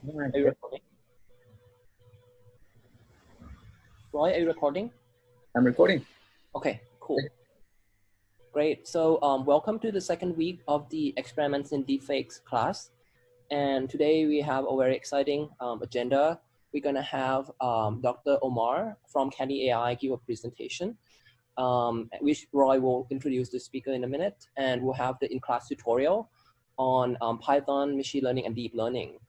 Are you recording? Roy, are you recording? I'm recording. Okay, cool. Great. So welcome to the second week of the Experiments in Deepfakes class. And today we have a very exciting agenda. We're going to have Dr. Omar from Candy AI give a presentation, which Roy will introduce the speaker in a minute. And we'll have the in-class tutorial on Python, machine learning, and deep learning.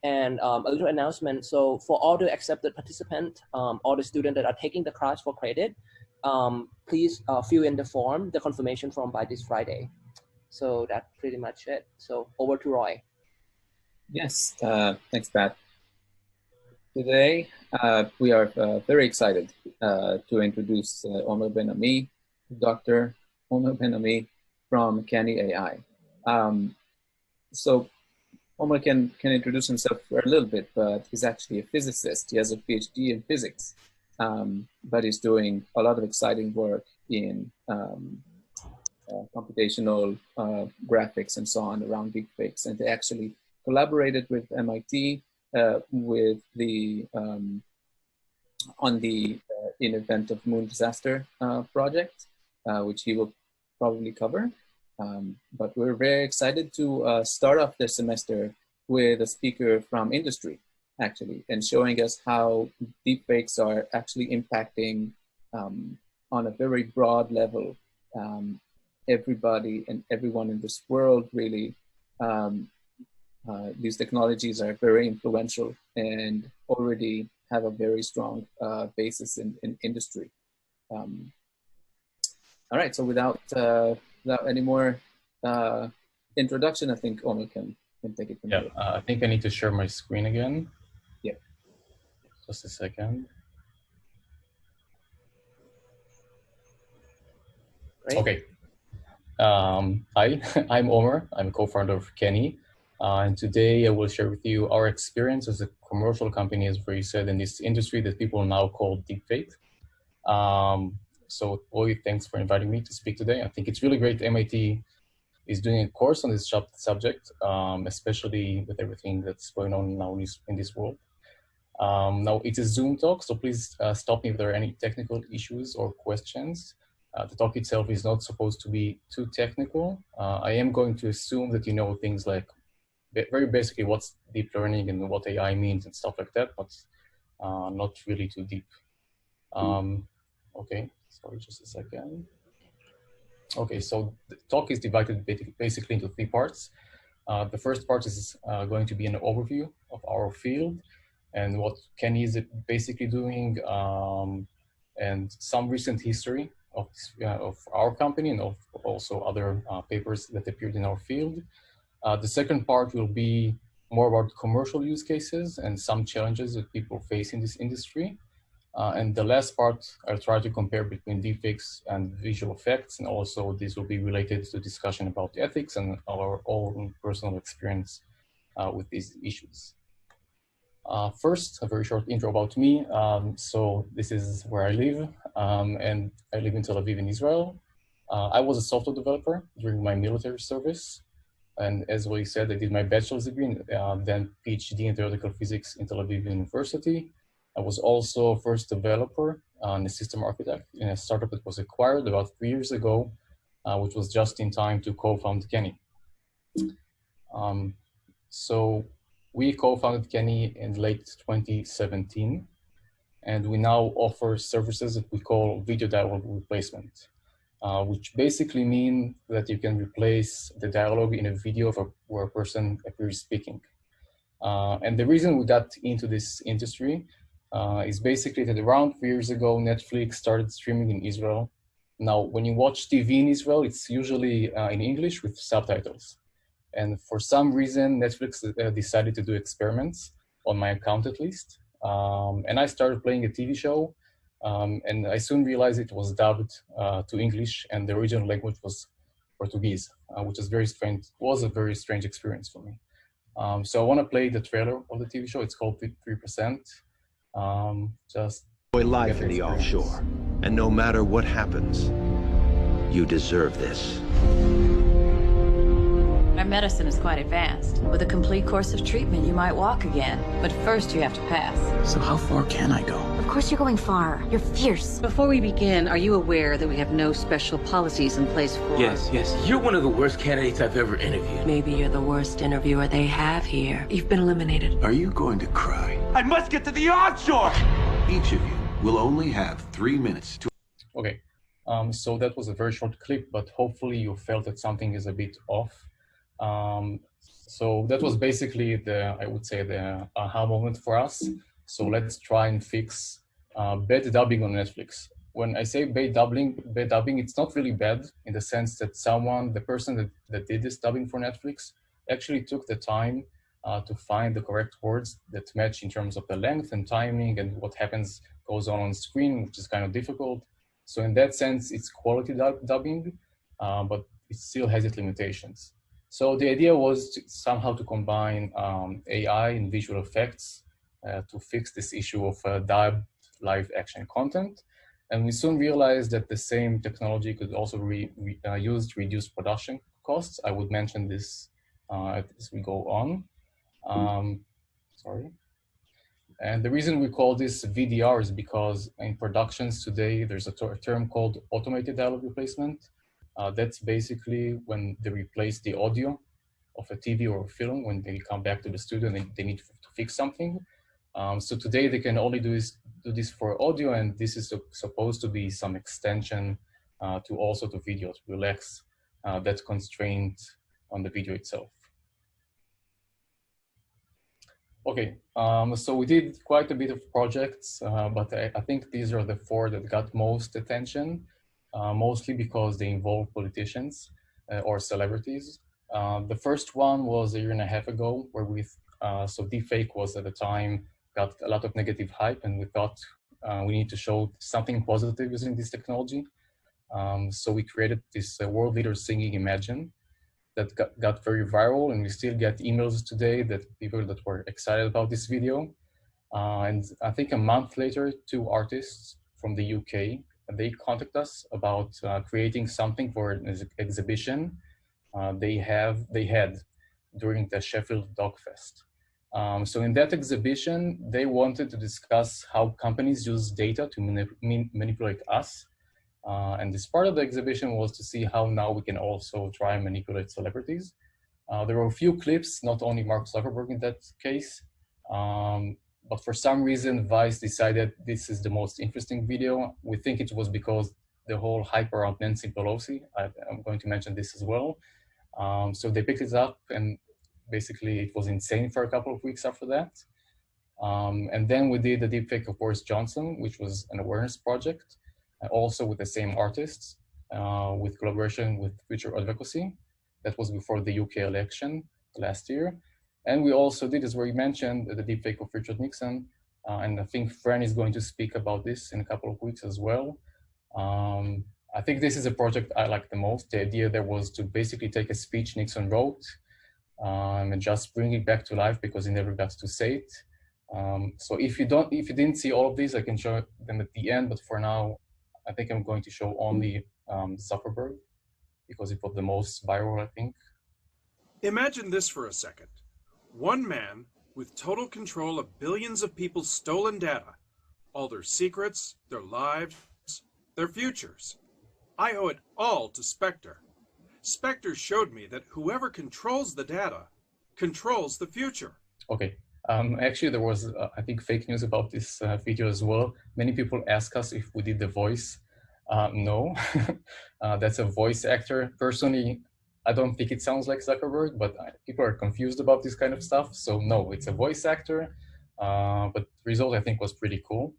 And a little announcement. So for all the accepted participants, all the students that are taking the class for credit, please fill in the form, the confirmation form by this Friday. So that's pretty much it. So over to Roy. Yes, thanks, Pat. Today, we are very excited to introduce Omar Ben-Ami, Dr. Omar Ben-Ami from Candy AI. So Omar can introduce himself for a little bit, but he's actually a physicist. He has a PhD in physics, but he's doing a lot of exciting work in computational graphics and so on around deepfakes. And they actually collaborated with MIT with the on the in event of moon disaster project, which he will probably cover. But we're very excited to start off this semester with a speaker from industry, actually, and showing us how deepfakes are actually impacting on a very broad level everybody and everyone in this world, really. These technologies are very influential and already have a very strong basis in industry. All right, so without any more introduction, I think Omar can take it from here. I think I need to share my screen again. Yeah. Just a second. Great. Okay. Hi, I'm Omar. I'm co-founder of Kenny. And today I will share with you our experience as a commercial company, as you said, in this industry that people now call deepfake. So Oli, thanks for inviting me to speak today. I think it's really great MIT is doing a course on this subject, especially with everything that's going on now in this world. Now it's a Zoom talk, so please stop me if there are any technical issues or questions. The talk itself is not supposed to be too technical. I am going to assume that you know things like very basically what's deep learning and what AI means and stuff like that, but not really too deep. Okay, sorry, just a second. Okay, so the talk is divided basically into three parts. The first part is going to be an overview of our field and what Kenny is basically doing, and some recent history of our company and of also other papers that appeared in our field. The second part will be more about commercial use cases and some challenges that people face in this industry. And the last part, I'll try to compare between deepfakes and visual effects, and also this will be related to discussion about ethics and our own personal experience with these issues. First, a very short intro about me. So this is where I live, and I live in Tel Aviv in Israel. I was a software developer during my military service. And as we said, I did my bachelor's degree and then PhD in theoretical physics in Tel Aviv University. I was also first developer and a system architect in a startup that was acquired about 3 years ago, which was just in time to co-found Kenny. So we co-founded Kenny in late 2017, and we now offer services that we call video dialogue replacement, which basically mean that you can replace the dialogue in a video where a person appears speaking. And the reason we got into this industry is basically that around 3 years ago, Netflix started streaming in Israel. Now, when you watch TV in Israel, it's usually in English with subtitles. And for some reason, Netflix decided to do experiments, on my account at least. And I started playing a TV show, and I soon realized it was dubbed to English, and the original language was Portuguese, which is very strange. Was a very strange experience for me. So I want to play the trailer of the TV show. It's called 3%. Just enjoy life in the offshore, and no matter what happens, you deserve this. Our medicine is quite advanced. With a complete course of treatment, you might walk again. But first, you have to pass. So how far can I go? Of course you're going far. You're fierce. Before we begin, are you aware that we have no special policies in place for... Yes. You're one of the worst candidates I've ever interviewed. Maybe you're the worst interviewer they have here. You've been eliminated. Are you going to cry? I must get to the onshore! Each of you will only have 3 minutes to... Okay, so that was a very short clip, but hopefully you felt that something is a bit off. So that was basically I would say the aha moment for us. So let's try and fix bad dubbing on Netflix. When I say bad dubbing, it's not really bad in the sense that the person that did this dubbing for Netflix actually took the time to find the correct words that match in terms of the length and timing and what goes on screen, which is kind of difficult. So in that sense, it's quality dubbing, but it still has its limitations. So the idea was somehow to combine AI and visual effects to fix this issue of dubbed live action content. And we soon realized that the same technology could also be used to reduce production costs. I would mention this as we go on. Sorry. And the reason we call this VDR is because in productions today, there's a term called automated dialogue replacement. That's basically when they replace the audio of a TV or a film when they come back to the studio and they need to fix something. So today they can only do this for audio, and this is supposed to be some extension to also to video to relax that constraint on the video itself. Okay, so we did quite a bit of projects, but I think these are the 4 that got most attention, mostly because they involve politicians or celebrities. The first one was a year and a half ago, where so Deepfake was at the time, got a lot of negative hype, and we thought we need to show something positive using this technology. So we created this world leader singing Imagine that got very viral, and we still get emails today that people that were excited about this video. And I think a month later, 2 artists from the UK, they contacted us about creating something for an exhibition they had during the Sheffield Dog Fest. So in that exhibition, they wanted to discuss how companies use data to manipulate us. And this part of the exhibition was to see how now we can also try and manipulate celebrities. There were a few clips, not only Mark Zuckerberg in that case, but for some reason, Vice decided this is the most interesting video. We think it was because the whole hype around Nancy Pelosi, I'm going to mention this as well. So they picked it up, and basically it was insane for a couple of weeks after that. And then we did the deepfake of Boris Johnson, which was an awareness project, also with the same artists, with collaboration with Future Advocacy. That was before the UK election last year. And we also did, as we mentioned, the deepfake of Richard Nixon. And I think Fran is going to speak about this in a couple of weeks as well. I think this is a project I like the most. The idea there was to basically take a speech Nixon wrote and just bring it back to life because he never got to say it. So if you didn't see all of these, I can show them at the end. But for now, I think I'm going to show only Zuckerberg because it was the most viral, I think. Imagine this for a second. One man with total control of billions of people's stolen data, all their secrets, their lives, their futures. I owe it all to Spectre. Spectre showed me that whoever controls the data controls the future. Okay. Actually, there was, I think, fake news about this video as well. Many people ask us if we did the voice. No, that's a voice actor. Personally, I don't think it sounds like Zuckerberg, but people are confused about this kind of stuff. So no, it's a voice actor, but the result I think was pretty cool.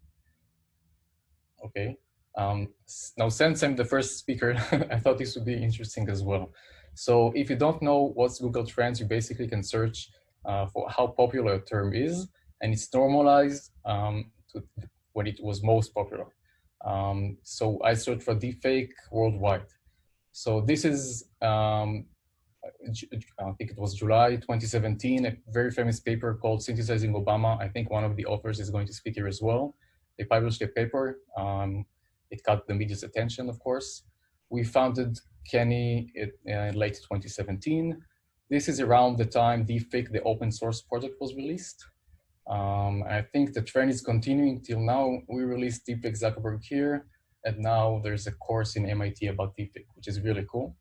Okay. Now, since I'm the first speaker, I thought this would be interesting as well. So if you don't know what's Google Trends, you basically can search for how popular a term is, and it's normalized to when it was most popular. So I searched for deepfake worldwide. So this is, I think it was July 2017, a very famous paper called Synthesizing Obama. I think one of the authors is going to speak here as well. They published a paper. It got the media's attention, of course. We founded Kenny in late 2017. This is around the time Deepfake, the open source project, was released. I think the trend is continuing till now. We released Deepfake Zuckerberg here, and now there's a course in MIT about Deepfake, which is really cool.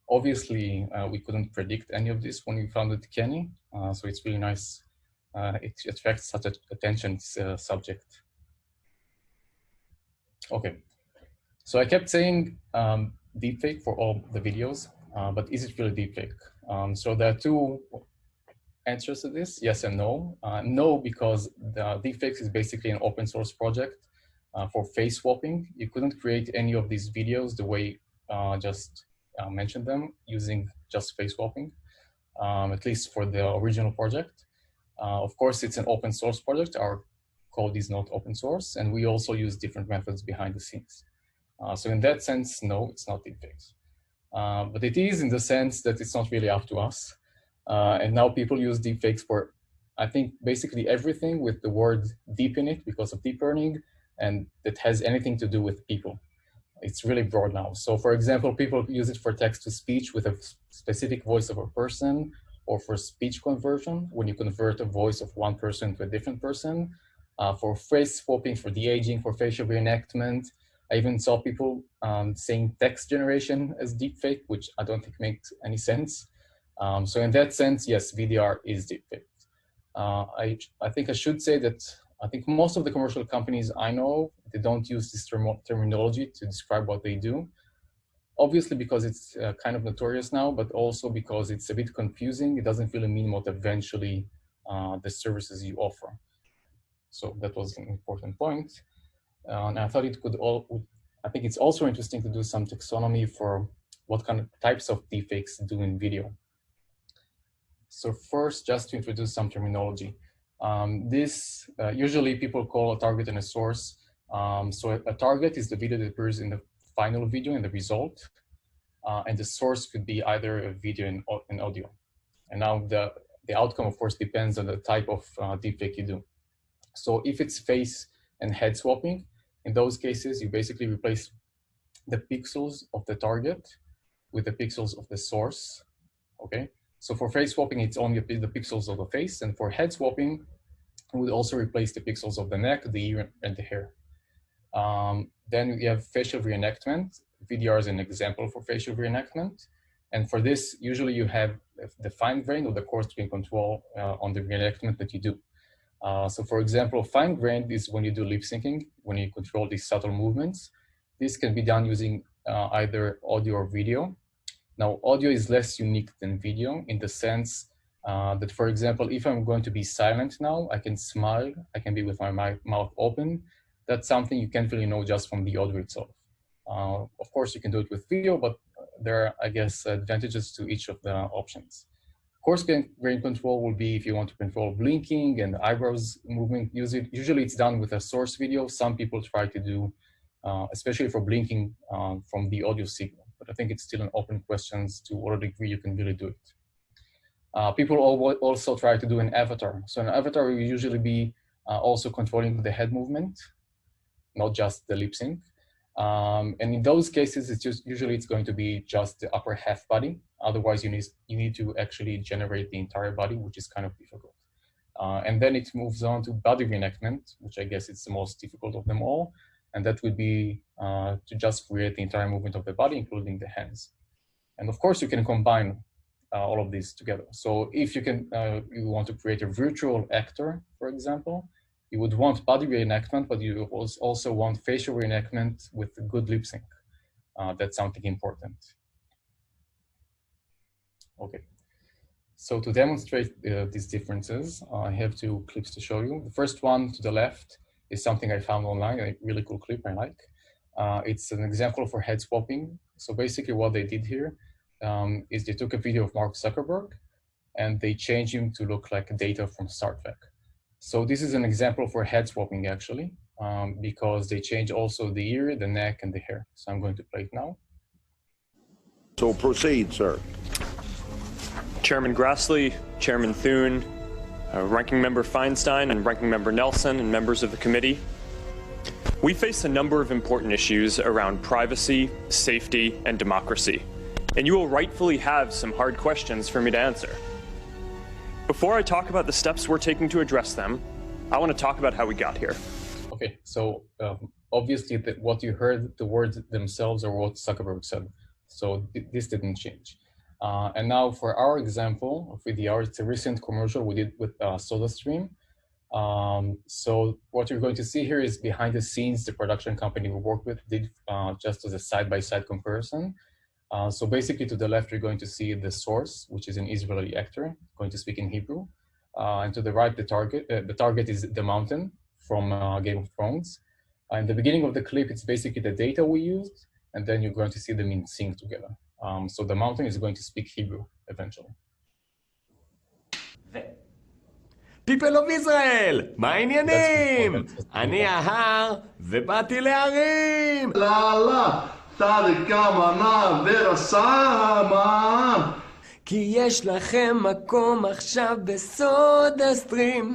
Obviously, we couldn't predict any of this when we founded Kenny, so it's really nice. It attracts such attention, subject. Okay, so I kept saying deepfake for all the videos, but is it really deepfake? So there are two answers to this, yes and no. No, because the Deepfakes is basically an open source project for face swapping. You couldn't create any of these videos the way just mentioned them using just face swapping, at least for the original project. Of course, it's an open source project. Our code is not open source, and we also use different methods behind the scenes. So in that sense, no, it's not deepfakes. But it is in the sense that it's not really up to us. And now people use deepfakes for, I think, basically everything with the word deep in it because of deep learning, and that has anything to do with people. It's really broad now. So for example, people use it for text to speech with a specific voice of a person, or for speech conversion, when you convert a voice of one person to a different person, for face swapping, for de-aging, for facial reenactment. I even saw people saying text generation as deepfake, which I don't think makes any sense. So in that sense, yes, VDR is deepfake. I think I should say that I think most of the commercial companies I know, they don't use this terminology to describe what they do. Obviously because it's kind of notorious now, but also because it's a bit confusing. It doesn't really mean what eventually the services you offer. So that was an important point. And I thought it could I think it's also interesting to do some taxonomy for what kind of types of deepfakes do in video. So first, just to introduce some terminology. This usually people call a target and a source. So a target is the video that appears in the final video and the result. And the source could be either a video and audio. And now the outcome, of course, depends on the type of deepfake you do. So if it's face and head swapping, in those cases, you basically replace the pixels of the target with the pixels of the source, okay? So for face swapping, it's only the pixels of the face, and for head swapping, we would also replace the pixels of the neck, the ear, and the hair. Then we have facial reenactment. VDR is an example for facial reenactment. And for this, usually you have the fine-grained or the coarse-grained control on the reenactment that you do. So for example, fine-grained is when you do lip syncing, when you control these subtle movements. This can be done using either audio or video. Now, audio is less unique than video in the sense that, for example, if I'm going to be silent now, I can smile, I can be with my mouth open. That's something you can't really know just from the audio itself. Of course, you can do it with video, but there are, I guess, advantages to each of the options. Coarse-grained control will be if you want to control blinking and eyebrows moving. Usually it's done with a source video. Some people try to do, especially for blinking from the audio signal. But I think it's still an open question to what degree you can really do it. People also try to do an avatar. So an avatar will usually be also controlling the head movement, not just the lip sync. And in those cases, usually it's going to be just the upper half body. Otherwise, you need to actually generate the entire body, which is kind of difficult. And then it moves on to body reenactment, which I guess is the most difficult of them all. And that would be to just create the entire movement of the body, including the hands. And of course, you can combine all of these together. So if you you want to create a virtual actor, for example, you would want body reenactment, but you also want facial reenactment with good lip sync. That's something important. Okay, so to demonstrate these differences, I have two clips to show you. The first one to the left is something I found online, a really cool clip I like. It's an example for head swapping. So basically what they did here is they took a video of Mark Zuckerberg and they changed him to look like data from Star Trek. So this is an example for head swapping actually, because they change also the ear, the neck, and the hair. So I'm going to play it now. So proceed, sir. Chairman Grassley, Chairman Thune, Ranking Member Feinstein, and Ranking Member Nelson, and members of the committee. We face a number of important issues around privacy, safety, and democracy. and you will rightfully have some hard questions for me to answer. Before I talk about the steps we're taking to address them, I want to talk about how we got here. Okay, so obviously what you heard, the words themselves are what Zuckerberg said. So this didn't change. And now for our example of VDR, it's a recent commercial we did with SodaStream. So what you're going to see here is behind the scenes, the production company we worked with did just as a side-by-side comparison. So basically to the left, you're going to see the source, which is an Israeli actor going to speak in Hebrew. And to the right, the target is the mountain from Game of Thrones. In the beginning of the clip, it's basically the data we used, and then you're going to see them in sync together. So the mountain is going to speak Hebrew eventually. People of Israel, מה העניינים? אני ההר ובאתי להרים. לה לה, תדקה מנה ורסמה. כי יש לכם מקום עכשיו בסודה סטרים.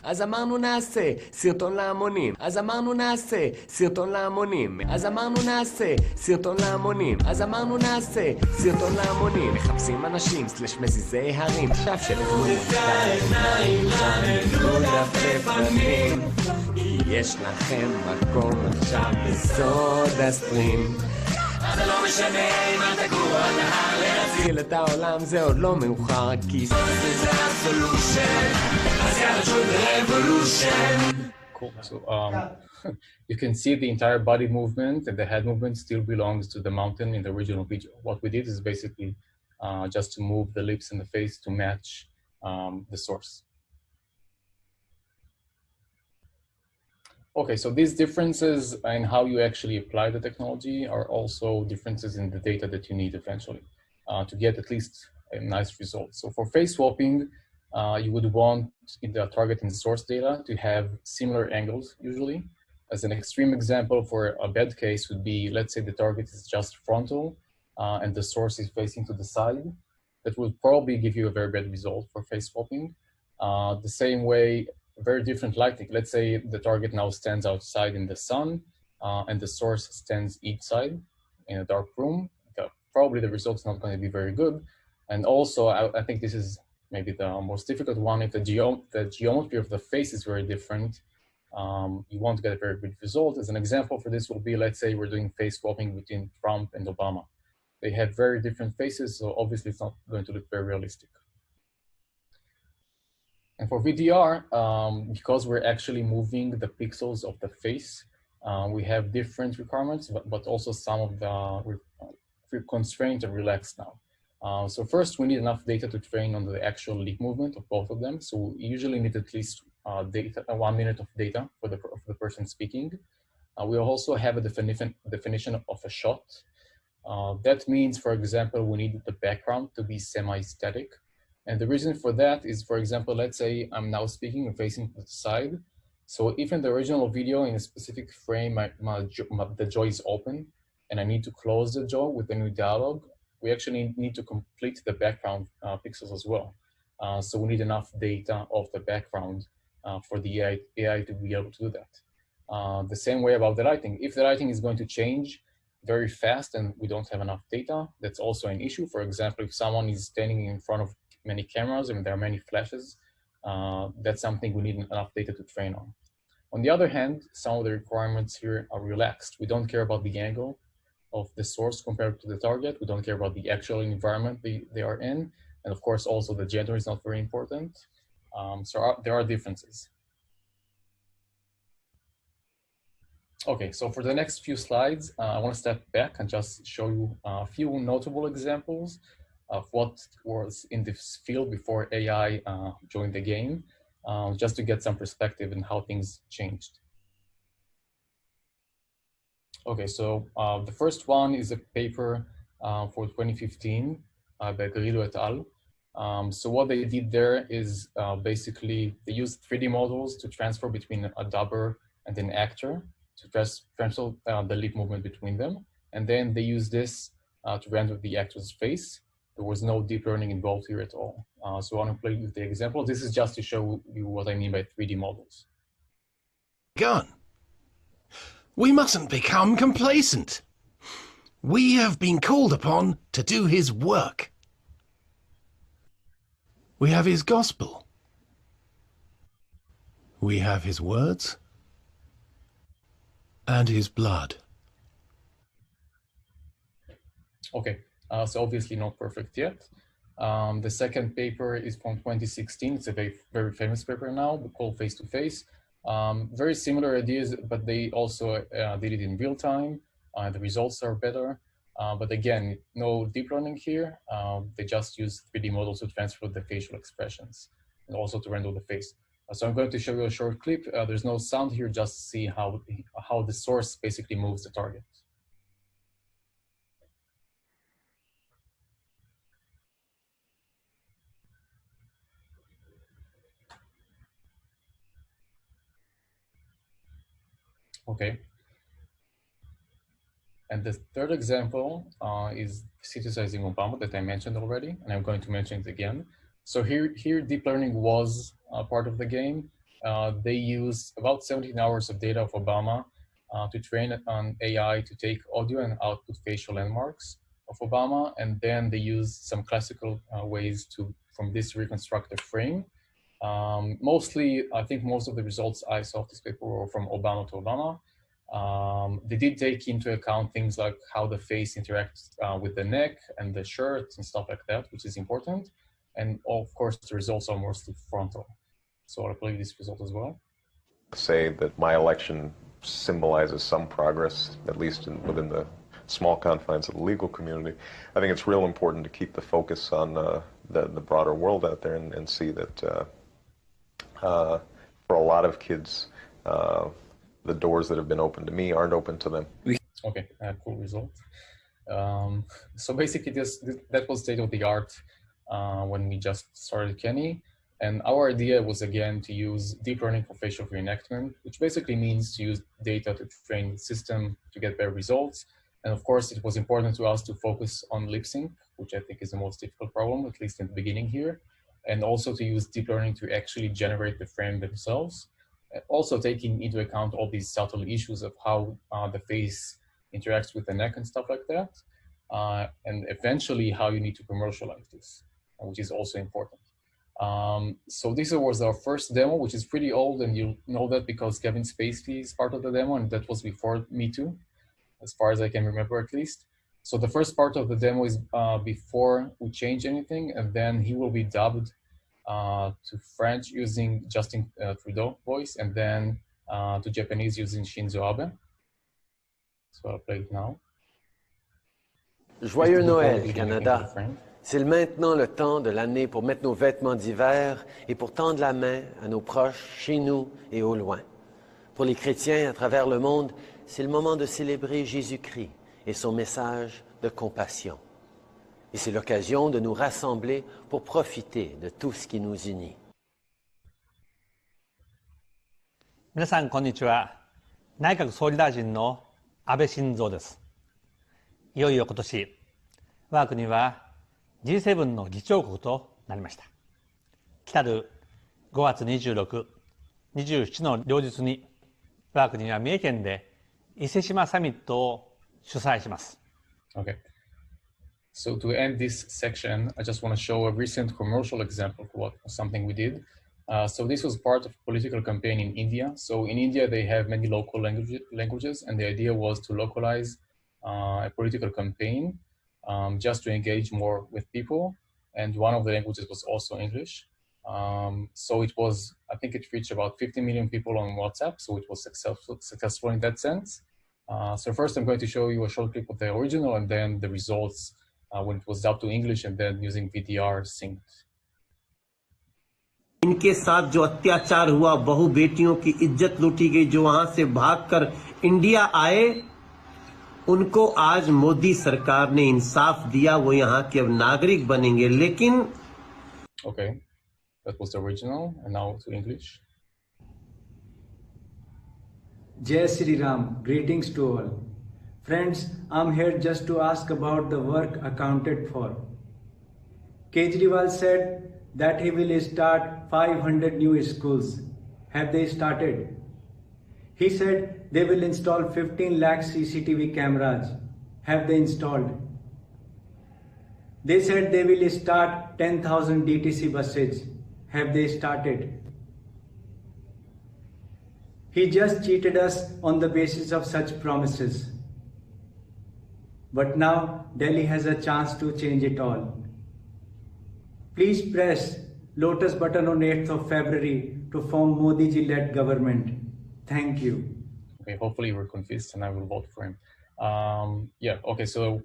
אז אמרנו נעשה סרטון להמונים. אז אמרנו נעשה סרטון להמונים. אז אמרנו נעשה סרטון להמונים. אז אמרנו נעשה סרטון להמונים. מחפשים אנשים סלש מזיזי הרים. עכשיו שלכו העיניים חננו לפלפנים. כי יש לכם מקום עכשיו בסודה סטרים. זה לא משנה אם אתה גרוע נהר להציל את העולם, זה עוד לא מאוחר, כי זה הסולושן, אז יאללה שוב רבולושן. Cool. So you can see the entire body movement and the head movement still belongs to the mountain in the original video. What we did is basically just to move the lips and the face to match the source. Okay, so these differences in how you actually apply the technology are also differences in the data that you need eventually to get at least a nice result. So for face swapping, you would want in the target and source data to have similar angles usually. As an extreme example for a bad case would be, let's say the target is just frontal and the source is facing to the side. That would probably give you a very bad result for face swapping. The same way, very different lighting. Let's say the target now stands outside in the sun and the source stands each side in a dark room. Probably the result's not going to be very good. And also, I think this is maybe the most difficult one. If the geometry of the face is very different, you won't get a very good result. As an example for this will be, let's say we're doing face swapping between Trump and Obama. They have very different faces, so obviously it's not going to look very realistic. And for VDR, because we're actually moving the pixels of the face, we have different requirements, but also some of the constraints are relaxed now. So first, we need enough data to train on the actual lip movement of both of them. So we usually need at least 1 minute of data for the person speaking. We also have a definition of a shot. That means, for example, we need the background to be semi-static. And the reason for that is, for example, let's say I'm now speaking and facing to the side. So if in the original video in a specific frame, the jaw is open and I need to close the jaw with a new dialogue, we actually need to complete the background pixels as well. So we need enough data of the background for the AI to be able to do that. The same way about the lighting. If the lighting is going to change very fast and we don't have enough data, that's also an issue. For example, if someone is standing in front of many cameras and there are many flashes, that's something we need enough data to train on. On the other hand, some of the requirements here are relaxed. We don't care about the angle of the source compared to the target. We don't care about the actual environment they are in. And of course, also the gender is not very important. So there are differences. Okay, so for the next few slides, I want to step back and just show you a few notable examples of what was in this field before AI joined the game, just to get some perspective on how things changed. Okay, so the first one is a paper for 2015 by Grillo et al. So what they did there is basically they used 3D models to transfer between a dubber and an actor to transfer the lip movement between them. And then they used this to render the actor's face. There was no deep learning involved here at all. So I want to play with the example. This is just to show you what I mean by 3D models. Gun. We mustn't become complacent. We have been called upon to do his work. We have his gospel. We have his words and his blood. Okay, so obviously not perfect yet. The second paper is from 2016. It's a very, very famous paper now called Face to Face. Very similar ideas, but they also did it in real time. The results are better. But again, no deep learning here. They just use 3D models to transfer the facial expressions and also to render the face. So I'm going to show you a short clip. There's no sound here, just see how the source basically moves the target. Okay. And the third example is synthesizing Obama that I mentioned already, and I'm going to mention it again. So here deep learning was part of the game. They used about 17 hours of data of Obama to train an AI to take audio and output facial landmarks of Obama, and then they used some classical ways to, from this, reconstruct a frame. Mostly, I think most of the results I saw of this paper were from Obama to Obama. They did take into account things like how the face interacts with the neck and the shirt and stuff like that, which is important. And of course, the results are mostly frontal. So I'll play this result as well. Say that my election symbolizes some progress, at least within the small confines of the legal community. I think it's real important to keep the focus on the broader world out there and see that for a lot of kids, the doors that have been open to me aren't open to them. Okay, cool result. So basically that was state of the art when we just started Kenny. And our idea was, again, to use deep learning for facial reenactment, which basically means to use data to train the system to get better results. And of course, it was important to us to focus on lip sync, which I think is the most difficult problem, at least in the beginning here. And also to use deep learning to actually generate the frame themselves. Also taking into account all these subtle issues of how the face interacts with the neck and stuff like that. And eventually how you need to commercialize this, which is also important. So this was our first demo, which is pretty old, and you know that because Kevin Spacey is part of the demo, and that was before Me Too, as far as I can remember at least. So the first part of the demo is before we change anything, and then he will be dubbed to French using Justin Trudeau voice, and then to Japanese using Shinzo Abe. So I'll play it now. Joyeux Noël, Canada. C'est maintenant le temps de l'année pour mettre nos vêtements d'hiver et pour tendre la main à nos proches, chez nous et au loin. Pour les chrétiens à travers le monde, c'est le moment de célébrer Jésus-Christ et son message de compassion. Et c'est l'occasion de nous rassembler pour profiter de tout ce qui nous unit. 皆さんこんにちは。内閣総理大臣の安倍晋三です。いよいよ今年、我が国は G7 の議長国となりました。来たる5月26、27の両日に、我が国は三重県で伊勢志摩サミットを主催します。Okay. So to end this section, I just want to show a recent commercial example of something we did. So this was part of a political campaign in India. So in India, they have many local languages, and the idea was to localize a political campaign just to engage more with people. And one of the languages was also English. So it was, I think it reached about 50 million people on WhatsApp. So it was successful in that sense. So first I'm going to show you a short clip of the original and then the results when it was dubbed to English and then using VDR synced. इनके साथ जो अत्याचार हुआ, बहु बेटियों की इज्जत लूटी गई, जो वहां से भागकर इंडिया आए, उनको आज मोदी सरकार ने इंसाफ दिया, वो यहाँ के अब नागरिक बनेंगे. लेकिन Okay, that was the original and now to English. Jai Shri Ram, greetings to all. Friends, I'm here just to ask about the work accounted for. Kejriwal said that he will start 500 new schools. Have they started? He said they will install 15 lakh CCTV cameras. Have they installed? They said they will start 10,000 DTC buses. Have they started? He just cheated us on the basis of such promises. But now Delhi has a chance to change it all. Please press Lotus button on 8th of February to form Modi ji-led government. Thank you. Okay, hopefully you were convinced and I will vote for him. Yeah, okay, so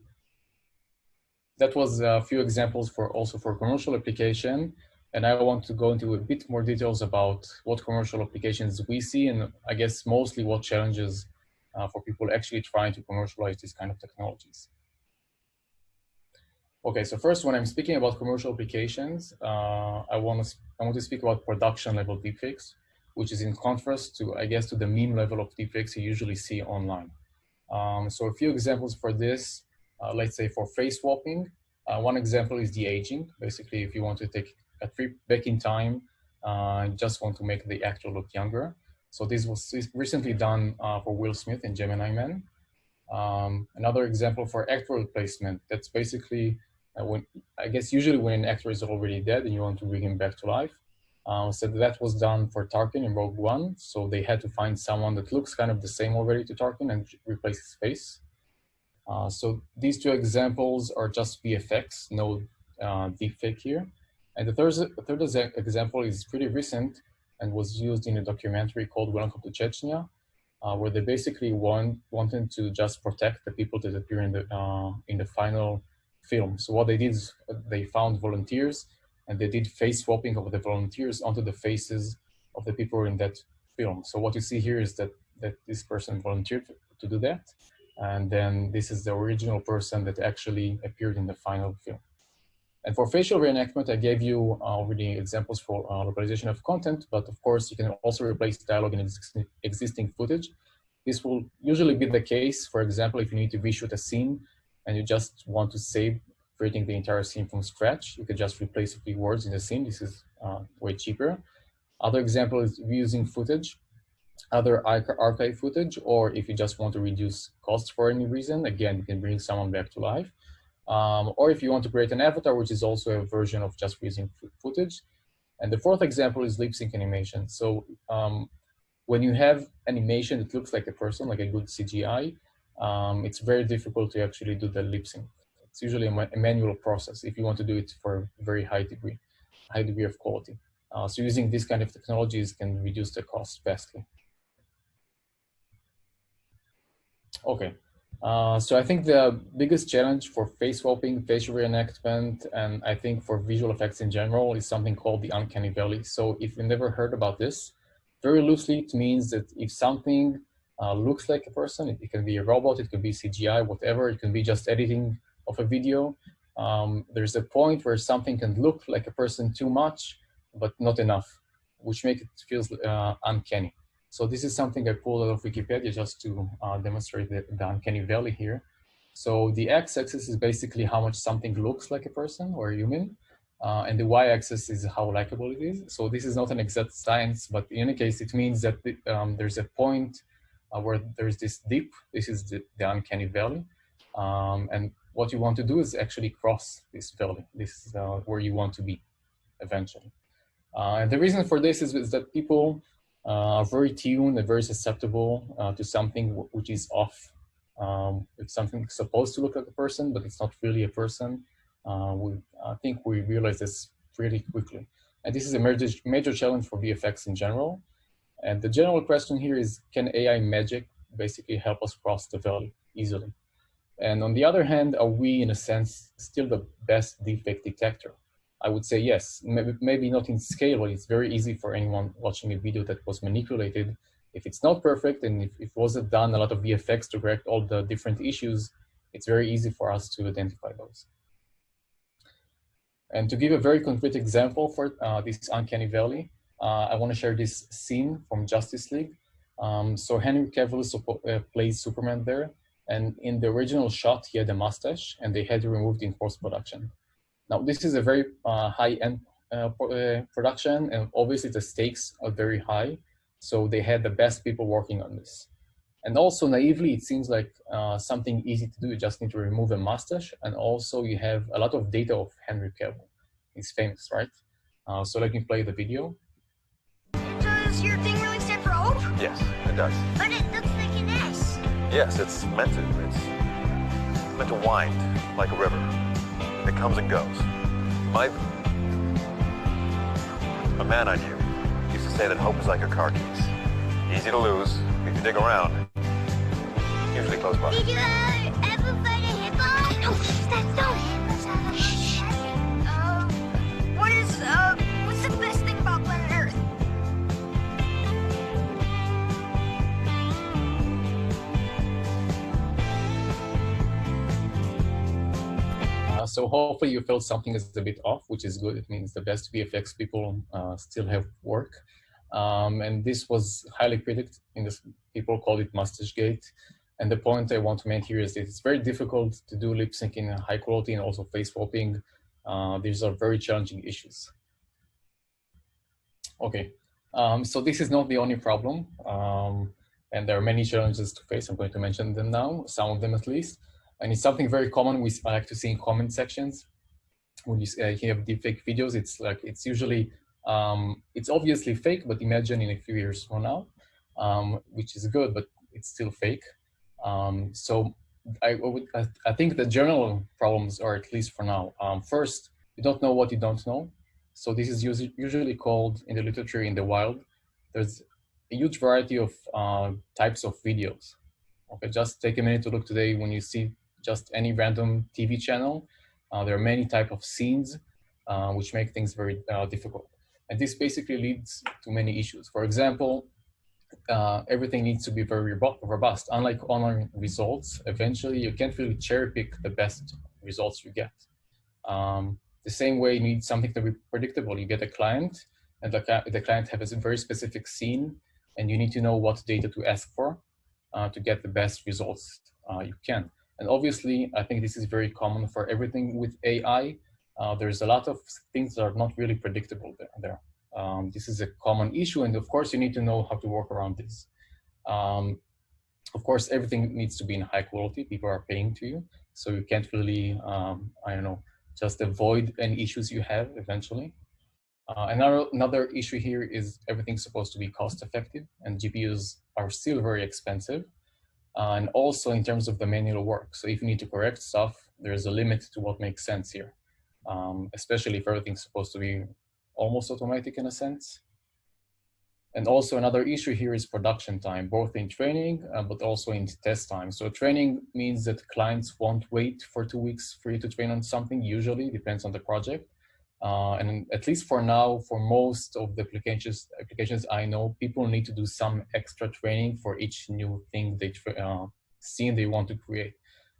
that was a few examples for also for commercial application. And I want to go into a bit more details about what commercial applications we see, and I guess mostly what challenges for people actually trying to commercialize these kind of technologies. Okay, so first, when I'm speaking about commercial applications, I want to speak about production level deepfakes, which is in contrast to, I guess, to the meme level of deepfakes you usually see online. So a few examples for this, let's say for face swapping, one example is de-aging. Basically, if you want to take a trip back in time, just want to make the actor look younger. So this was recently done for Will Smith in Gemini Man. Another example for actor replacement, that's basically when, I guess usually when an actor is already dead and you want to bring him back to life. So that was done for Tarkin in Rogue One. So they had to find someone that looks kind of the same already to Tarkin and replace his face. So these two examples are just VFX, no deepfake here. And the third example is pretty recent and was used in a documentary called Welcome to Chechnya, where they basically wanted to just protect the people that appear in the final film. So what they did is they found volunteers and they did face swapping of the volunteers onto the faces of the people in that film. So what you see here is that this person volunteered to do that. And then this is the original person that actually appeared in the final film. And for facial reenactment, I gave you already examples for localization of content, but of course you can also replace dialogue in existing footage. This will usually be the case, for example, if you need to reshoot a scene and you just want to save creating the entire scene from scratch, you could just replace a few words in the scene. This is way cheaper. Other example is reusing footage, other archive footage, or if you just want to reduce costs for any reason, again, you can bring someone back to life. Or if you want to create an avatar, which is also a version of just using footage. And the fourth example is lip sync animation. So when you have animation that looks like a person, like a good CGI, it's very difficult to actually do the lip sync. It's usually a manual process if you want to do it for a very high degree of quality. So using these kind of technologies can reduce the cost vastly. Okay. So I think the biggest challenge for face swapping, facial reenactment, and I think for visual effects in general is something called the uncanny valley. So if you've never heard about this, very loosely it means that if something looks like a person, it can be a robot, it could be CGI, whatever, it can be just editing of a video. There's a point where something can look like a person too much, but not enough, which makes it feel uncanny. So this is something I pulled out of Wikipedia just to demonstrate the uncanny valley here. So the x-axis is basically how much something looks like a person or a human, and the y-axis is how likable it is. So this is not an exact science, but in any case, it means that there's a point where there's this dip. This is the uncanny valley. And what you want to do is actually cross this valley. This is where you want to be eventually. And the reason for this is that people are very tuned and very susceptible to something which is off. It's something supposed to look like a person, but it's not really a person. I think we realize this pretty quickly. And this is a major challenge for VFX in general. And the general question here is, can AI magic basically help us cross the valley easily? And on the other hand, are we, in a sense, still the best deepfake detector? I would say yes, maybe not in scale, but it's very easy for anyone watching a video that was manipulated. If it's not perfect and if it wasn't done a lot of VFX to correct all the different issues, it's very easy for us to identify those. And to give a very concrete example for this uncanny valley, I want to share this scene from Justice League. So Henry Cavill plays Superman there, and in the original shot, he had a mustache, and they had to remove it in post-production. Now, this is a very high-end production, and obviously the stakes are very high. So they had the best people working on this. And also naively, it seems like something easy to do. You just need to remove a mustache. And also you have a lot of data of Henry Cavill. He's famous, right? So let me play the video. Does your thing really stand for hope? Yes, it does. But it looks like an S. Yes, it's meant to wind like a river. It comes and goes. A man I knew used to say that hope is like a car keys. Easy to lose if you dig around. Usually close by. Did you ever fight a hippo? No, that's no hippo. Shh. What's the best thing about planet Earth? So hopefully you felt something is a bit off, which is good. It means the best VFX people still have work. And this was highly critiqued. People call it mustache gate. And the point I want to make here is that it's very difficult to do lip sync in high quality and also face swapping. These are very challenging issues. Okay, so this is not the only problem. And there are many challenges to face. I'm going to mention them now, some of them at least. And it's something very common I like to see in comment sections. When you have deepfake videos, it's usually, it's obviously fake, but imagine in a few years from now, which is good, but it's still fake. So I think the general problems are, at least for now, first, you don't know what you don't know. So this is usually called in the literature in the wild. There's a huge variety of types of videos. Okay, just take a minute to look today when you see just any random TV channel. There are many types of scenes which make things very difficult. And this basically leads to many issues. For example, everything needs to be very robust. Unlike online results, eventually you can't really cherry pick the best results you get. The same way you need something to be predictable. You get a client, and the client has a very specific scene, and you need to know what data to ask for to get the best results you can. And obviously, I think this is very common for everything with AI. There's a lot of things that are not really predictable there. This is a common issue, and of course, you need to know how to work around this. Of course, everything needs to be in high quality. People are paying to you, so you can't really, I don't know, just avoid any issues you have eventually. Another issue here is everything's supposed to be cost effective, and GPUs are still very expensive. And also in terms of the manual work. So if you need to correct stuff, there's a limit to what makes sense here, especially if everything's supposed to be almost automatic in a sense. And also another issue here is production time, both in training, but also in test time. So training means that clients won't wait for 2 weeks for you to train on something, usually, depends on the project. And at least for now, for most of the applications I know, people need to do some extra training for each new thing scene they want to create.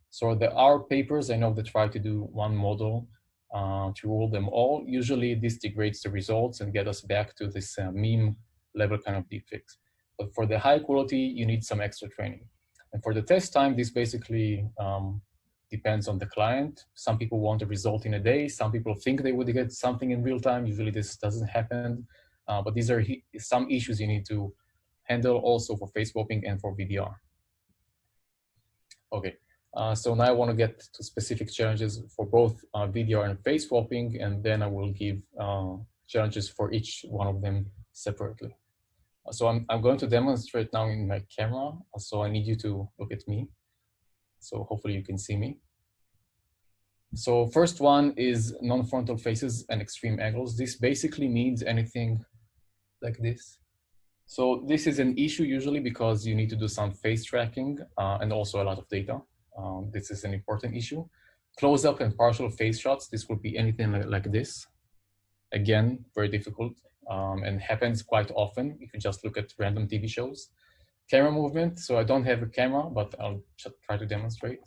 So there are papers I know that try to do one model to rule them all. Usually this degrades the results and get us back to this meme level kind of deepfakes. But for the high quality, you need some extra training. And for the test time, this basically depends on the client. Some people want a result in a day. Some people think they would get something in real time. Usually this doesn't happen. But these are some issues you need to handle also for face swapping and for VDR. Okay, so now I want to get to specific challenges for both VDR and face swapping, and then I will give challenges for each one of them separately. So I'm going to demonstrate now in my camera. So I need you to look at me. So hopefully you can see me. So first one is non-frontal faces and extreme angles. This basically means anything like this. So this is an issue usually because you need to do some face tracking and also a lot of data. This is an important issue. Close-up and partial face shots, this will be anything like this. Again, very difficult and happens quite often if you just look at random TV shows. Camera movement, so I don't have a camera, but I'll try to demonstrate.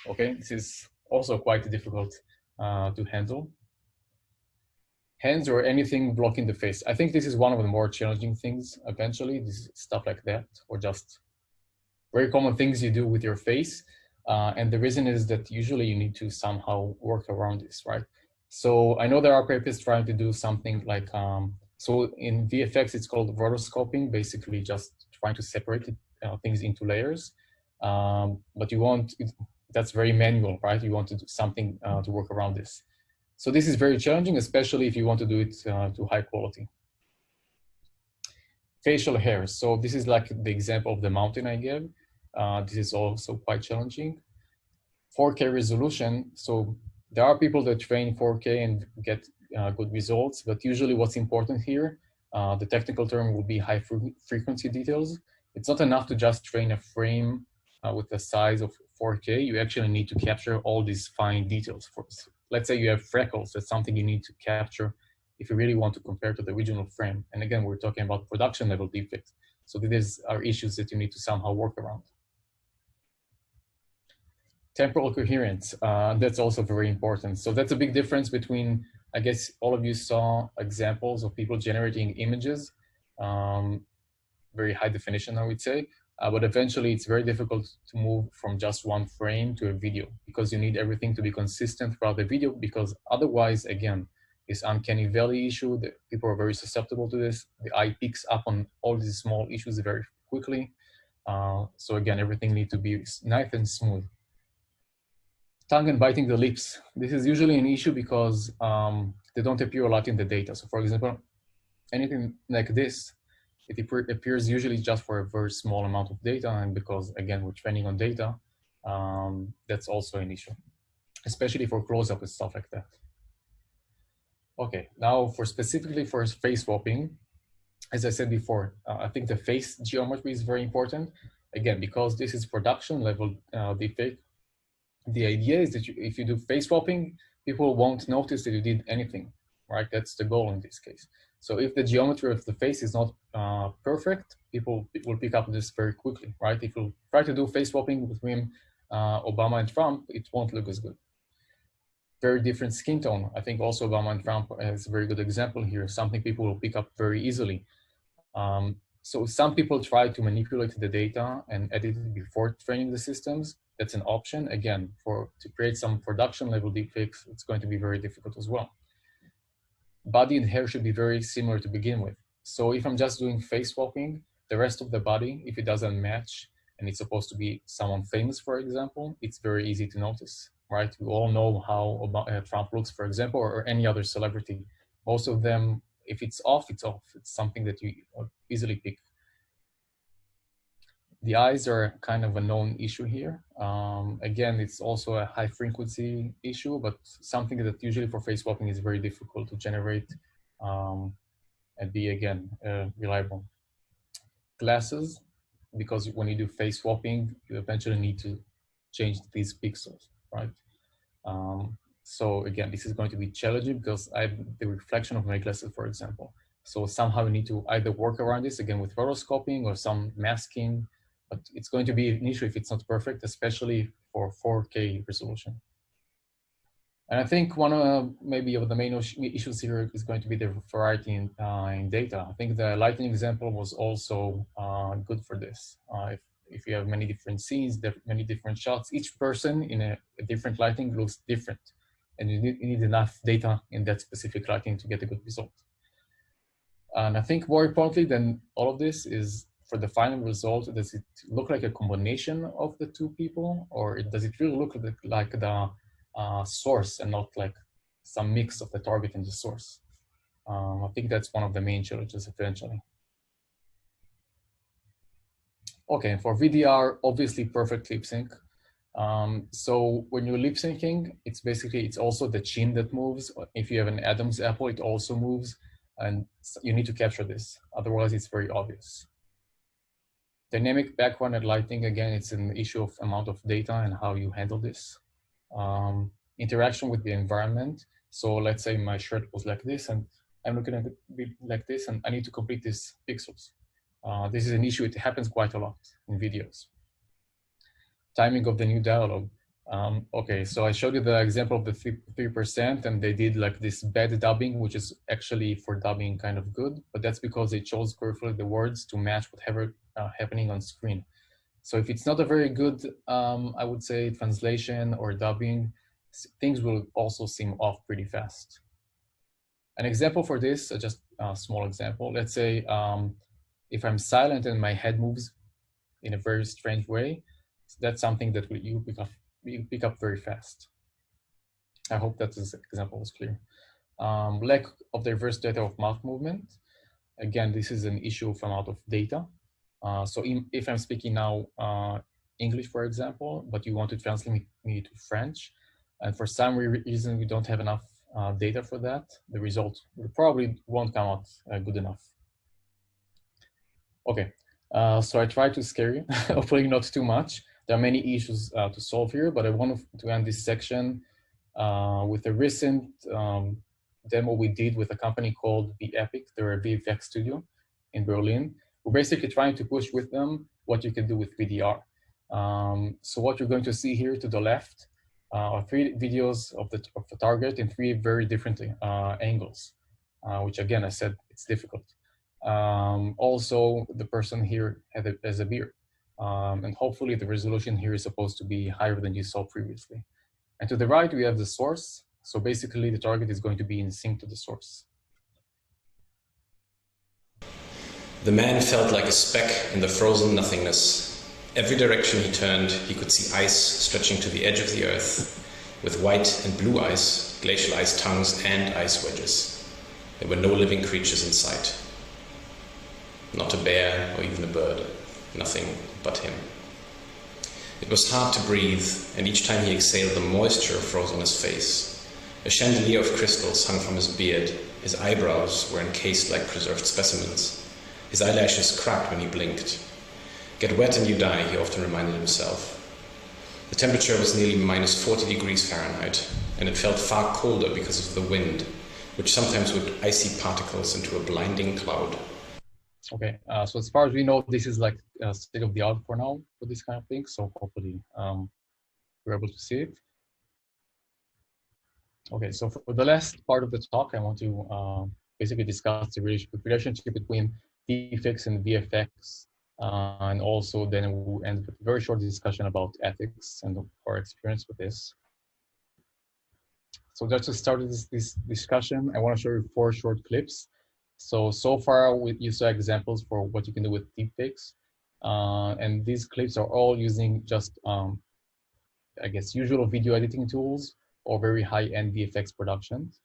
Okay, this is also quite difficult to handle. Hands or anything blocking the face. I think this is one of the more challenging things eventually, this stuff like that, or just very common things you do with your face. And the reason is that usually you need to somehow work around this, right? So I know there are papers trying to do something like So in VFX, it's called rotoscoping, basically just trying to separate things into layers. But you want, that's very manual, right? You want to do something to work around this. So this is very challenging, especially if you want to do it to high quality. Facial hair. So this is like the example of the mountain I gave. This is also quite challenging. 4K resolution. So there are people that train 4K and get good results, but usually what's important here, the technical term will be high frequency details. It's not enough to just train a frame with the size of 4K. You actually need to capture all these fine details. Let's say you have freckles, that's something you need to capture if you really want to compare to the original frame. And again, we're talking about production level defects. So these are issues that you need to somehow work around. Temporal coherence, that's also very important. So that's a big difference between, I guess all of you saw examples of people generating images, very high definition, I would say, but eventually it's very difficult to move from just one frame to a video because you need everything to be consistent throughout the video, because otherwise, again, this uncanny valley issue, that people are very susceptible to this. The eye picks up on all these small issues very quickly. So again, everything needs to be nice and smooth. Tongue and biting the lips. This is usually an issue because they don't appear a lot in the data. So for example, anything like this, it appears usually just for a very small amount of data. And because, again, we're training on data, that's also an issue, especially for close-up and stuff like that. Okay, now specifically for face swapping, as I said before, I think the face geometry is very important. Again, because this is production level deepfake, the idea is that if you do face swapping, people won't notice that you did anything, right? That's the goal in this case. So if the geometry of the face is not perfect, people will pick up this very quickly, right? If you try to do face swapping between Obama and Trump, it won't look as good. Very different skin tone. I think also Obama and Trump is a very good example here, something people will pick up very easily. So some people try to manipulate the data and edit it before training the systems. That's an option. Again, to create some production level deepfakes, it's going to be very difficult as well. Body and hair should be very similar to begin with. So if I'm just doing face swapping, the rest of the body, if it doesn't match and it's supposed to be someone famous, for example, it's very easy to notice, right? We all know how Trump looks, for example, or any other celebrity. Most of them, if it's off, it's off. It's something that you easily pick. The eyes are kind of a known issue here. Again, it's also a high frequency issue, but something that usually for face swapping is very difficult to generate and be, again, reliable. Glasses, because when you do face swapping, you eventually need to change these pixels, right? So again, this is going to be challenging because I have the reflection of my glasses, for example. So somehow we need to either work around this again with rotoscoping or some masking, but it's going to be an issue if it's not perfect, especially for 4K resolution. And I think one of maybe of the main issues here is going to be the variety in data. I think the lighting example was also good for this. If you have many different scenes, many different shots, each person in a different lighting looks different. And you need enough data in that specific lighting to get a good result. And I think more importantly than all of this is for the final result, does it look like a combination of the two people, or does it really look like the source and not like some mix of the target and the source? I think that's one of the main challenges eventually. Okay, for VDR, obviously perfect lip sync. So when you're lip syncing, it's also the chin that moves. If you have an Adam's apple, it also moves, and you need to capture this. Otherwise, it's very obvious. Dynamic background and lighting, again, it's an issue of amount of data and how you handle this. Interaction with the environment. So let's say my shirt was like this, and I'm looking at it like this, and I need to complete these pixels. This is an issue. It happens quite a lot in videos. Timing of the new dialogue. Okay, so I showed you the example of the 3%, and they did like this bad dubbing, which is actually for dubbing kind of good, but that's because they chose carefully the words to match whatever happening on screen. So if it's not a very good, I would say, translation or dubbing, things will also seem off pretty fast. An example for this, just a small example. Let's say if I'm silent and my head moves in a very strange way, that's something that you pick up very fast. I hope that this example was clear. Lack of diverse data of mouth movement. Again, this is an issue from out of data. So if I'm speaking now English, for example, but you want to translate me to French, and for some reason we don't have enough data for that, the result probably won't come out good enough. Okay, so I tried to scare you, hopefully not too much. There are many issues to solve here, but I want to end this section with a recent demo we did with a company called Be Epic. They're a VFX studio in Berlin. We're basically trying to push with them what you can do with VDR. So what you're going to see here to the left are 3 videos of the target in 3 very different angles, which again, I said it's difficult. Also, the person here has a beard. And hopefully the resolution here is supposed to be higher than you saw previously. And to the right, we have the source. So basically the target is going to be in sync to the source. The man felt like a speck in the frozen nothingness. Every direction he turned, he could see ice stretching to the edge of the earth, with white and blue ice, glacial ice tongues, and ice wedges. There were no living creatures in sight. Not a bear or even a bird, nothing but him. It was hard to breathe, and each time he exhaled, the moisture froze on his face. A chandelier of crystals hung from his beard. His eyebrows were encased like preserved specimens. His eyelashes cracked when he blinked. Get wet and you die, he often reminded himself. The temperature was nearly minus 40 degrees Fahrenheit, and it felt far colder because of the wind, which sometimes would icy particles into a blinding cloud. Okay, so as far as we know, this is like state of the art for now for this kind of thing. So hopefully we're able to see it. Okay, so for the last part of the talk, I want to basically discuss the relationship between deepfakes and VFX, and also then we'll end with a very short discussion about ethics and our experience with this. So just to start this discussion, I want to show you 4 short clips. So far you saw examples for what you can do with deepfakes, and these clips are all using just, I guess, usual video editing tools or very high-end VFX productions.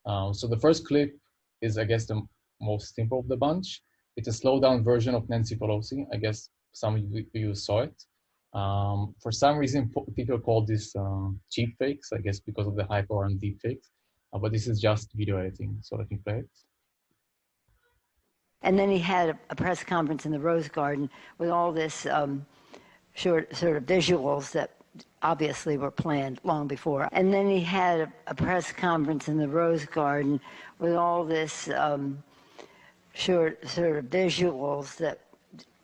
So the first clip is, I guess, the most simple of the bunch. It's a slowed-down version of Nancy Pelosi. I guess some of you saw it. For some reason, people call this cheap fakes, I guess because of the hype around deepfakes. But this is just video editing, so let me play it. And then he had a press conference in the Rose Garden with all this sort of visuals that obviously were planned long before. And then he had a press conference in the Rose Garden with all this sort of visuals that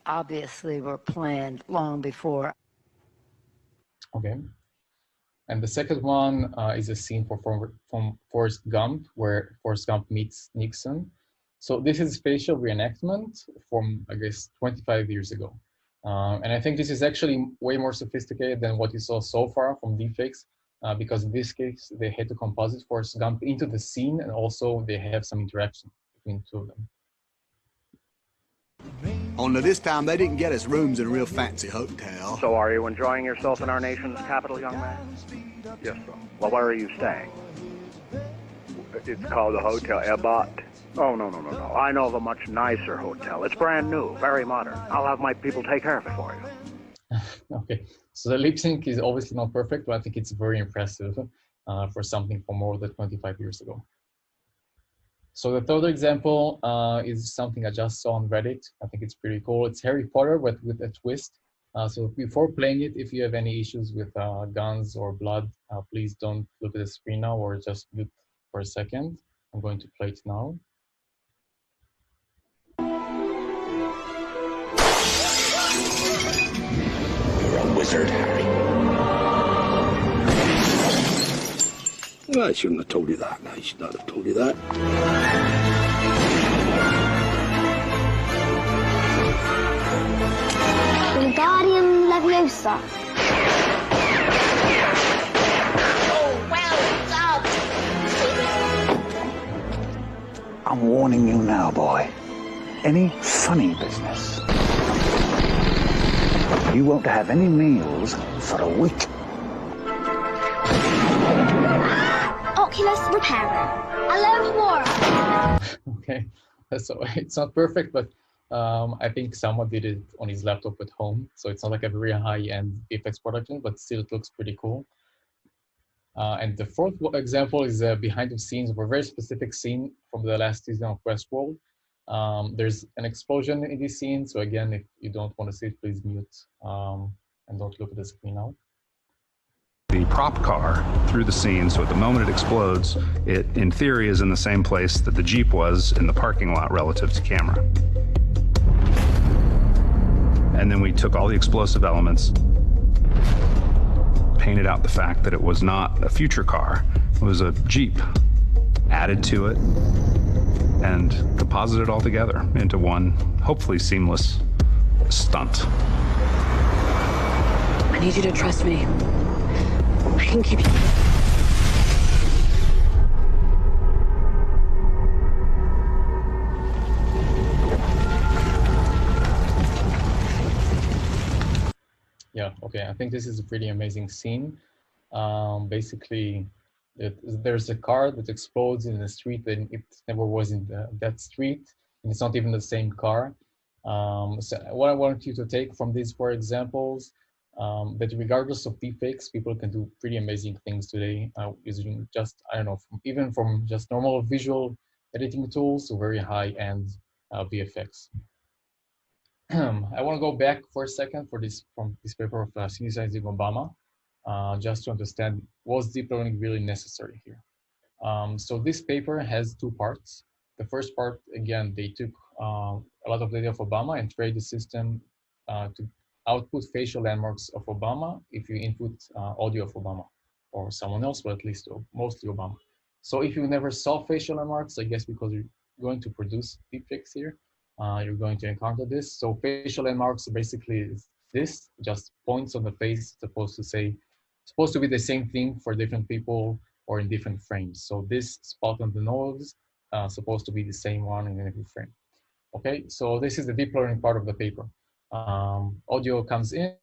obviously were planned long before. Okay. And the second one is a scene from Forrest Gump, where Forrest Gump meets Nixon. So this is spatial reenactment from, I guess, 25 years ago. And I think this is actually way more sophisticated than what you saw so far from deepfakes, because in this case, they had to composite Forrest Gump into the scene, and also they have some interaction between the two of them. Only this time they didn't get us rooms in a real fancy hotel. So are you enjoying yourself in our nation's capital, young man? Yes, sir. Well, where are you staying? It's called the Hotel Ebbot. Oh, no. I know of a much nicer hotel. It's brand new, very modern. I'll have my people take care of it for you. Okay, so the lip sync is obviously not perfect, but I think it's very impressive for something from more than 25 years ago. So the third example is something I just saw on Reddit. I think it's pretty cool. It's Harry Potter, but with a twist. So before playing it, if you have any issues with guns or blood, please don't look at the screen now or just mute for a second. I'm going to play it now. You're a wizard, Harry. Well, I shouldn't have told you that. I should not have told you that. Wingardium Leviosa. Oh, well done. I'm warning you now, boy. Any funny business, you won't have any meals for a week. Oculus repairer. Alert war. Okay, so it's not perfect, but I think someone did it on his laptop at home. So it's not like a very high-end VFX production, but still it looks pretty cool. And the fourth example is behind the scenes of a very specific scene from the last season of Westworld. There's an explosion in this scene. So again, if you don't want to see it, please mute and don't look at the screen now. The prop car through the scene, so at the moment it explodes, it in theory is in the same place that the Jeep was in the parking lot relative to camera. And then we took all the explosive elements, painted out the fact that it was not a future car, it was a Jeep, added to it, and composited all together into one hopefully seamless stunt. I need you to trust me. I can keep you. Yeah, okay, I think this is a pretty amazing scene. Basically, there's a car that explodes in the street and it never was in that street, and it's not even the same car. So what I want you to take from these four examples, that regardless of deepfakes, people can do pretty amazing things today using just, I don't know, even from just normal visual editing tools to very high-end VFX. I want to go back for a second from this paper of Synthesizing Obama, just to understand, was deep learning really necessary here? So this paper has two parts. The first part, again, they took a lot of data of Obama and trained the system to output facial landmarks of Obama if you input audio of Obama or someone else, but at least mostly Obama. So if you never saw facial landmarks, I guess because you're going to produce deepfakes here, you're going to encounter this. So facial landmarks basically is this, just points on the face, supposed to be the same thing for different people or in different frames. So this spot on the nose, supposed to be the same one in every frame. Okay, so this is the deep learning part of the paper. Audio comes in,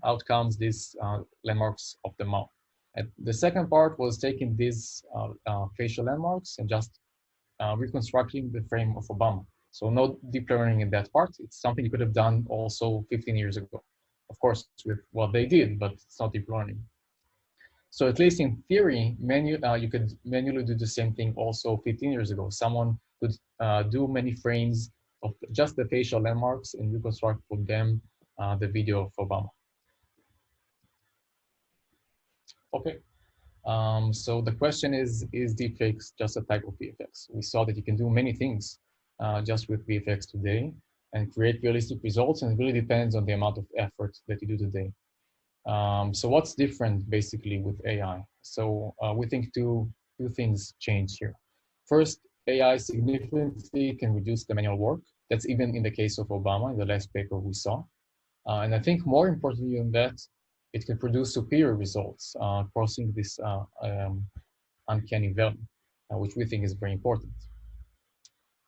out comes these landmarks of the mouth. And the second part was taking these facial landmarks and just reconstructing the frame of Obama. So no deep learning in that part. It's something you could have done also 15 years ago. Of course, with what they did, but it's not deep learning. So at least in theory, you could manually do the same thing also 15 years ago. Someone could do many frames of just the facial landmarks and reconstruct for them the video of Obama. Okay, so the question is deepfakes just a type of VFX? We saw that you can do many things just with VFX today and create realistic results, and it really depends on the amount of effort that you do today. So what's different basically with AI? So we think two things change here. First, AI significantly can reduce the manual work. That's even in the case of Obama in the last paper we saw. And I think more importantly than that, it can produce superior results, crossing this uncanny valley, which we think is very important.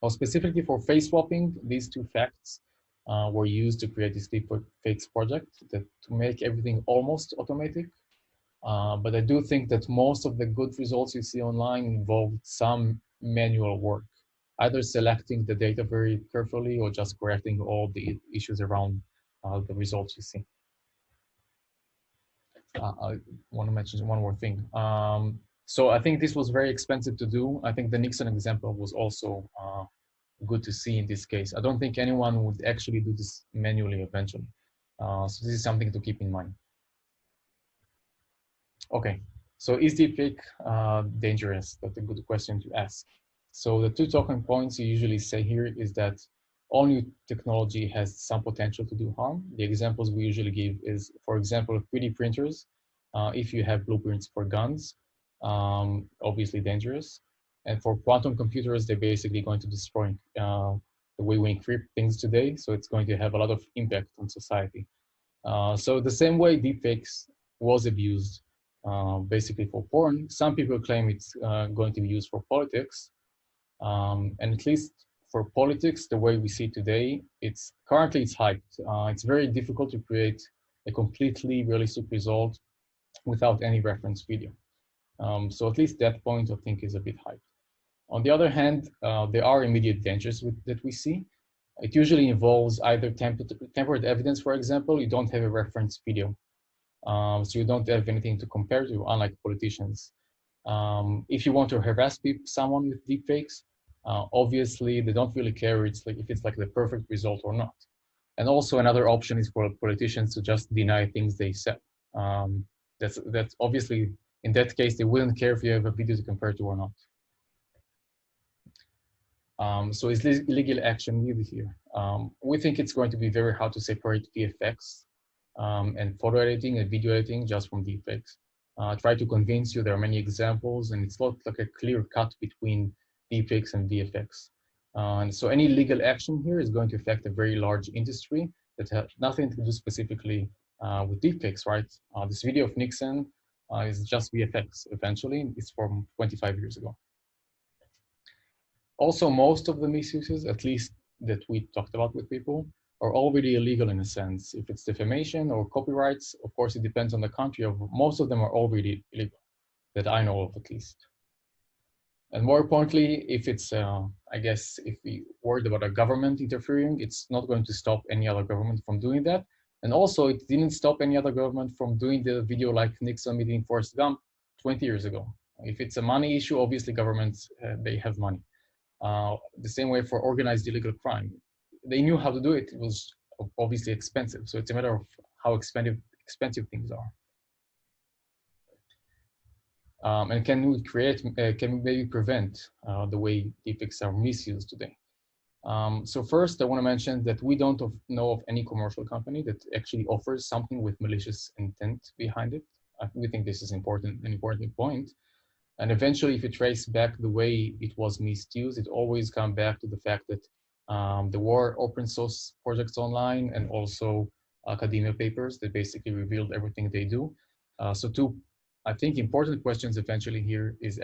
Now, specifically for face swapping, these two facts were used to create this Deepfakes project to make everything almost automatic. But I do think that most of the good results you see online involved some manual work, either selecting the data very carefully or just correcting all the issues around the results you see. I want to mention one more thing. So I think this was very expensive to do. I think the Nixon example was also good to see in this case. I don't think anyone would actually do this manually eventually. So this is something to keep in mind. Okay, so is deepfake dangerous? That's a good question to ask. So the two talking points you usually say here is that all new technology has some potential to do harm. The examples we usually give is, for example, 3D printers. If you have blueprints for guns, obviously dangerous. And for quantum computers, they're basically going to destroy the way we encrypt things today. So it's going to have a lot of impact on society. So the same way deepfakes was abused basically for porn, some people claim it's going to be used for politics. And at least for politics, the way we see today, it's hyped. It's very difficult to create a completely realistic result without any reference video. So at least that point, I think, is a bit hyped. On the other hand, there are immediate dangers that we see. It usually involves either tempered evidence, for example. You don't have a reference video. So you don't have anything to compare to, unlike politicians. If you want to harass someone with deepfakes, obviously they don't really care if it's like the perfect result or not. And also another option is for politicians to just deny things they said. That's obviously, in that case, they wouldn't care if you have a video to compare to or not. So is illegal action needed here? We think it's going to be very hard to separate VFX and photo editing and video editing just from deepfakes. Try to convince you there are many examples, and it's not like a clear cut between deepfakes and VFX. And so any legal action here is going to affect a very large industry that has nothing to do specifically with deepfakes, right? This video of Nixon is just VFX eventually. It's from 25 years ago. Also, most of the misuses, at least that we talked about with people, are already illegal in a sense. If it's defamation or copyrights, of course, it depends on the country. Most of them are already illegal, that I know of at least. And more importantly, if it's, I guess, if we worried about a government interfering, it's not going to stop any other government from doing that. And also, it didn't stop any other government from doing the video like Nixon meeting Forrest Gump 20 years ago. If it's a money issue, obviously governments, they have money. The same way for organized illegal crime. They knew how to do it. It was obviously expensive. So it's a matter of how expensive things are. And can we maybe prevent the way deepfakes are misused today? So first, I want to mention that we don't know of any commercial company that actually offers something with malicious intent behind it. We think this is an important point. And eventually, if you trace back the way it was misused, it always comes back to the fact that there were open source projects online and also academia papers that basically revealed everything they do. So two, I think, important questions eventually here is,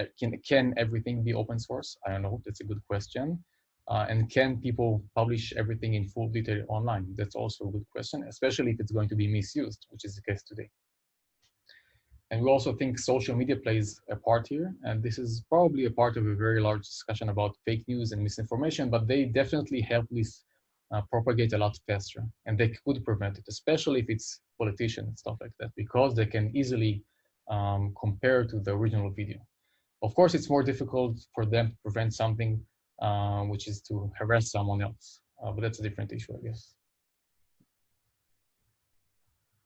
can everything be open source? I don't know, that's a good question. And can people publish everything in full detail online? That's also a good question, especially if it's going to be misused, which is the case today. And we also think social media plays a part here. And this is probably a part of a very large discussion about fake news and misinformation, but they definitely help this propagate a lot faster. And they could prevent it, especially if it's politicians and stuff like that, because they can easily compare to the original video. Of course, it's more difficult for them to prevent something which is to harass someone else, but that's a different issue, I guess.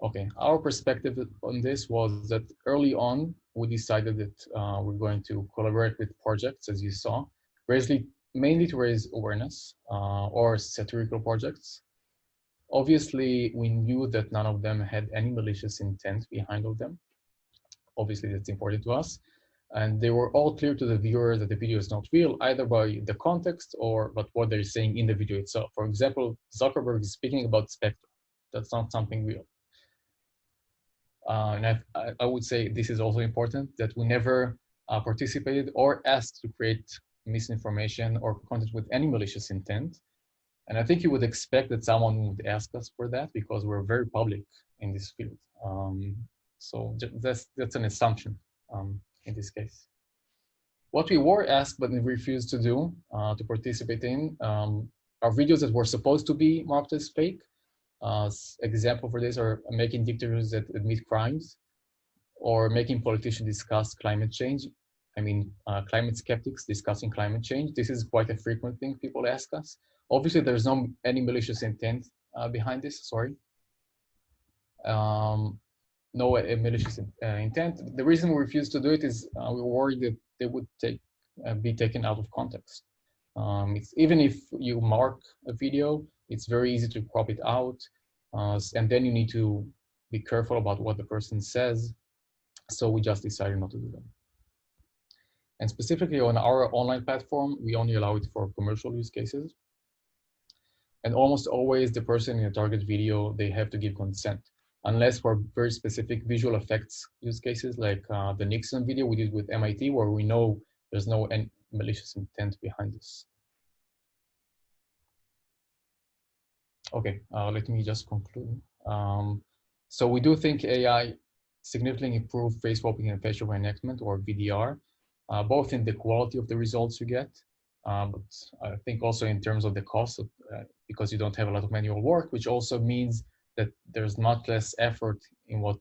Okay, our perspective on this was that early on, we decided that we're going to collaborate with projects, as you saw, mainly to raise awareness or satirical projects. Obviously, we knew that none of them had any malicious intent behind of them. Obviously, that's important to us. And they were all clear to the viewer that the video is not real, either by the context or but what they're saying in the video itself. For example, Zuckerberg is speaking about Spectre. That's not something real. And I would say this is also important, that we never participated or asked to create misinformation or content with any malicious intent. And I think you would expect that someone would ask us for that because we're very public in this field. So that's an assumption in this case. What we were asked but we refused to do, to participate in, are videos that were supposed to be marked as fake. Example for this are making dictators that admit crimes, or making politicians discuss climate change. I mean, climate skeptics discussing climate change. This is quite a frequent thing people ask us. Obviously, there's no any malicious intent behind this, sorry. No malicious intent. The reason we refuse to do it is we were worried that they would be taken out of context. Even if you mark a video, it's very easy to crop it out, and then you need to be careful about what the person says. So we just decided not to do that. And specifically on our online platform, we only allow it for commercial use cases. And almost always the person in a target video, they have to give consent, unless for very specific visual effects use cases, like the Nixon video we did with MIT, where we know there's no malicious intent behind this. Okay, let me just conclude. So we do think AI significantly improved face swapping and facial reenactment, or VDR, both in the quality of the results you get, but I think also in terms of the cost, because you don't have a lot of manual work, which also means that there's much less effort in what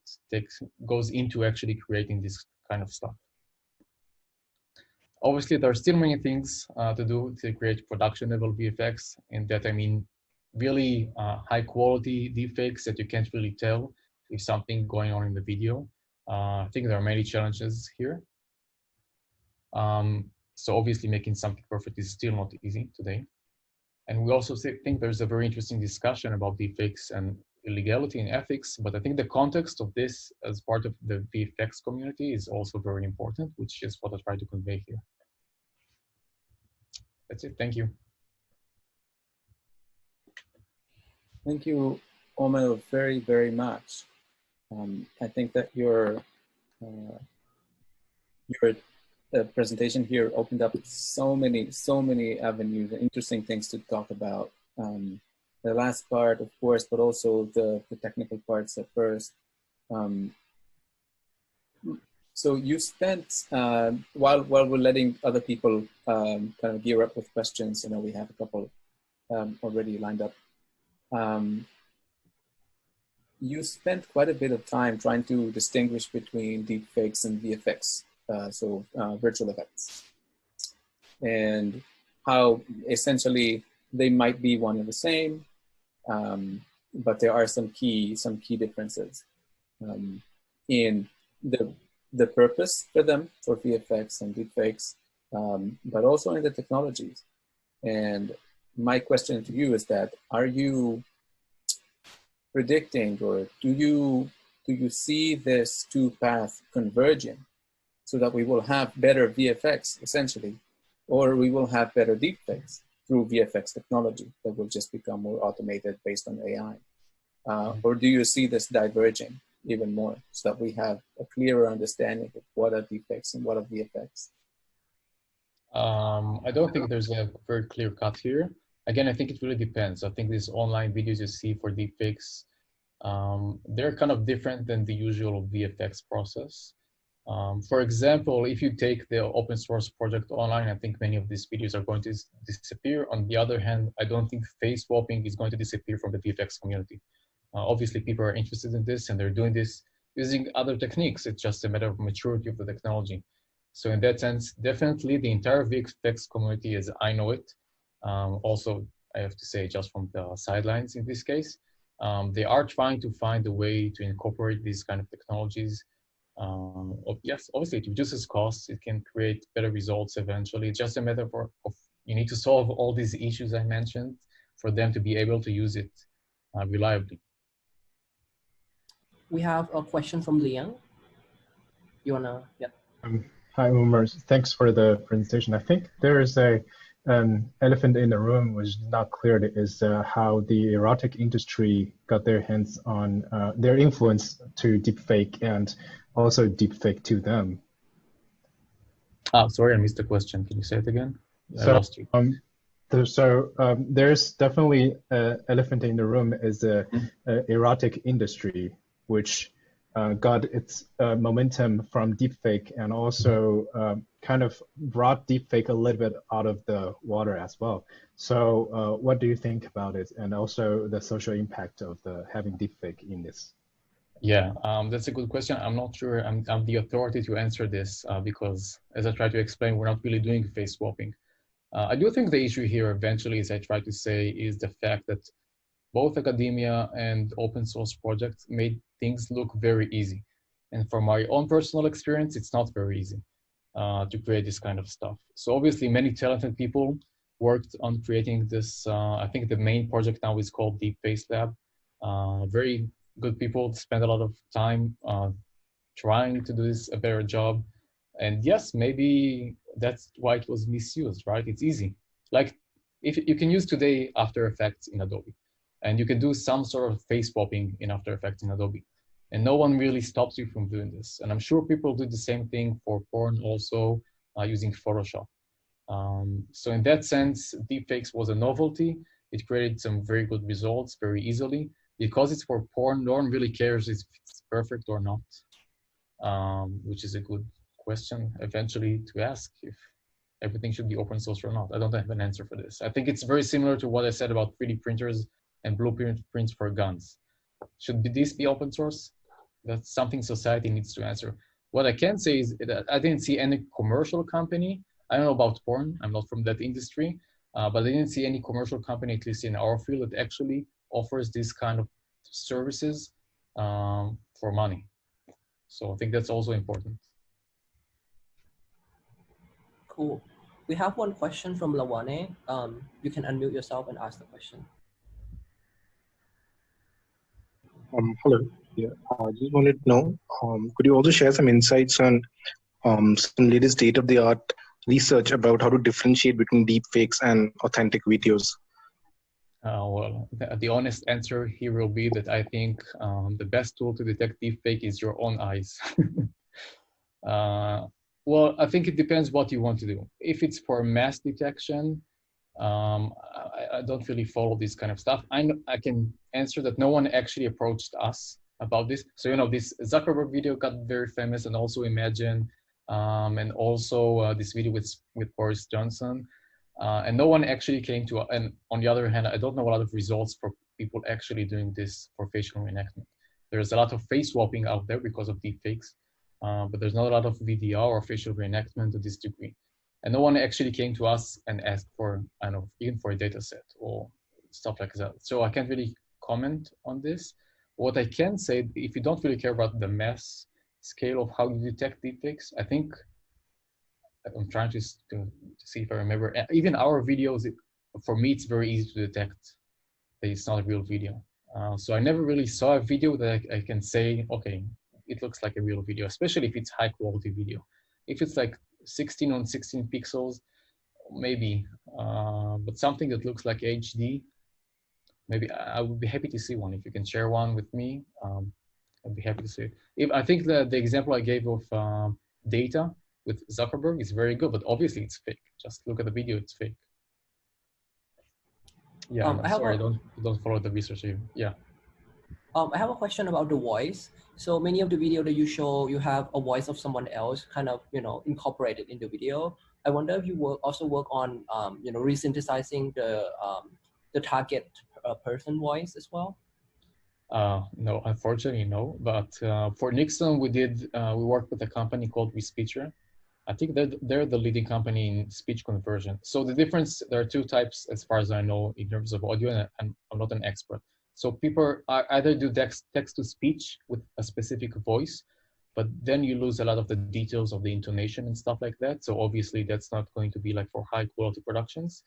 goes into actually creating this kind of stuff. Obviously, there are still many things to do to create production level VFX, and that I mean really high quality deepfakes that you can't really tell if something going on in the video. I think there are many challenges here. So obviously making something perfect is still not easy today. And we also think there's a very interesting discussion about deepfakes and illegality and ethics, but I think the context of this as part of the VFX community is also very important, which is what I try to convey here. That's it, thank you. Thank you, Omer, very, very much. I think that your presentation here opened up so many avenues and interesting things to talk about. The last part, of course, but also the technical parts at first. So you spent, while we're letting other people kind of gear up with questions, you know, we have a couple already lined up. You spent quite a bit of time trying to distinguish between deepfakes and VFX, so virtual effects, and how essentially they might be one and the same, but there are some key differences in the purpose for them, for VFX and deepfakes, but also in the technologies. And my question to you is that, are you predicting, or do you see this two path converging so that we will have better VFX essentially, or we will have better deepfakes through VFX technology that will just become more automated based on AI? Or do you see this diverging even more so that we have a clearer understanding of what are deepfakes and what are VFX? I don't think there's a very clear cut here. Again, I think it really depends. I think these online videos you see for deepfakes, they're kind of different than the usual VFX process. For example, if you take the open source project online, I think many of these videos are going to disappear. On the other hand, I don't think face swapping is going to disappear from the VFX community. Obviously, people are interested in this and they're doing this using other techniques. It's just a matter of maturity of the technology. So in that sense, definitely the entire VFX community, as I know it, also, I have to say, just from the sidelines in this case, they are trying to find a way to incorporate these kind of technologies. Yes, obviously it reduces costs, it can create better results eventually. It's just a matter of you need to solve all these issues I mentioned for them to be able to use it reliably. We have a question from Liang. You wanna, yeah. Hi, Umar. Thanks for the presentation. I think there is an elephant in the room which is not clear, is how the erotic industry got their hands on their influence to deepfake and also deepfake to them. Sorry, I missed the question. Can you say it again? I lost you. There's definitely an elephant in the room is the erotic industry, which got its momentum from deepfake and also kind of brought deepfake a little bit out of the water as well. So what do you think about it, and also the social impact of having deepfake in this? Yeah, that's a good question. I'm not sure I'm the authority to answer this because, as I try to explain, we're not really doing face swapping. I do think the issue here eventually, as I try to say, is the fact that both academia and open source projects made things look very easy. And from my own personal experience, it's not very easy to create this kind of stuff. So obviously many talented people worked on creating this. I think the main project now is called Deepfakes Lab. Very good people spend a lot of time trying to do this a better job. And yes, maybe that's why it was misused, right? It's easy. Like if you can use today After Effects in Adobe, and you can do some sort of face swapping in After Effects in Adobe. And no one really stops you from doing this. And I'm sure people do the same thing for porn also using Photoshop. So in that sense, deepfakes was a novelty. It created some very good results very easily. Because it's for porn, no one really cares if it's perfect or not, which is a good question eventually to ask, if everything should be open source or not. I don't have an answer for this. I think it's very similar to what I said about 3D printers and blueprints for guns. Should this be open source? That's something society needs to answer. What I can say is that I didn't see any commercial company. I don't know about porn. I'm not from that industry, but I didn't see any commercial company, at least in our field, that actually offers this kind of services for money. So I think that's also important. Cool. We have one question from Lawane. You can unmute yourself and ask the question. Hello. Yeah, I just wanted to know, could you also share some insights on some latest state-of-the-art research about how to differentiate between deepfakes and authentic videos? Well, the honest answer here will be that I think the best tool to detect deepfake is your own eyes. Well, I think it depends what you want to do. If it's for mass detection, I don't really follow this kind of stuff. I can answer that no one actually approached us about this. So, you know, this Zuckerberg video got very famous, and also Imagine, and also this video with Boris Johnson. And no one actually came to, and on the other hand, I don't know a lot of results for people actually doing this for facial reenactment. There's a lot of face swapping out there because of deepfakes, but there's not a lot of VDR or facial reenactment to this degree. And no one actually came to us and asked for, I don't know, even for a data set or stuff like that. So I can't really comment on this. What I can say, if you don't really care about the mass scale of how you detect deepfakes, I think, I'm trying to see if I remember, even our videos, for me, it's very easy to detect that it's not a real video. So I never really saw a video that I can say, okay, it looks like a real video, especially if it's high quality video. If it's like 16 on 16 pixels, maybe, but something that looks like HD, maybe I would be happy to see one. If you can share one with me, I'd be happy to see it. I think the example I gave of data with Zuckerberg is very good, but obviously it's fake. Just look at the video, it's fake. Yeah, I'm sorry, I don't follow the research here. Yeah. I have a question about the voice. So many of the video that you show, you have a voice of someone else kind of, you know, incorporated in the video. I wonder if you also work on, you know, resynthesizing the target person voice as well? No, unfortunately, no. But for Nixon, we worked with a company called Respeecher. I think they're the leading company in speech conversion. So the difference, there are two types as far as I know in terms of audio, and I'm not an expert. So people either do text to speech with a specific voice, but then you lose a lot of the details of the intonation and stuff like that. So obviously that's not going to be like for high quality productions.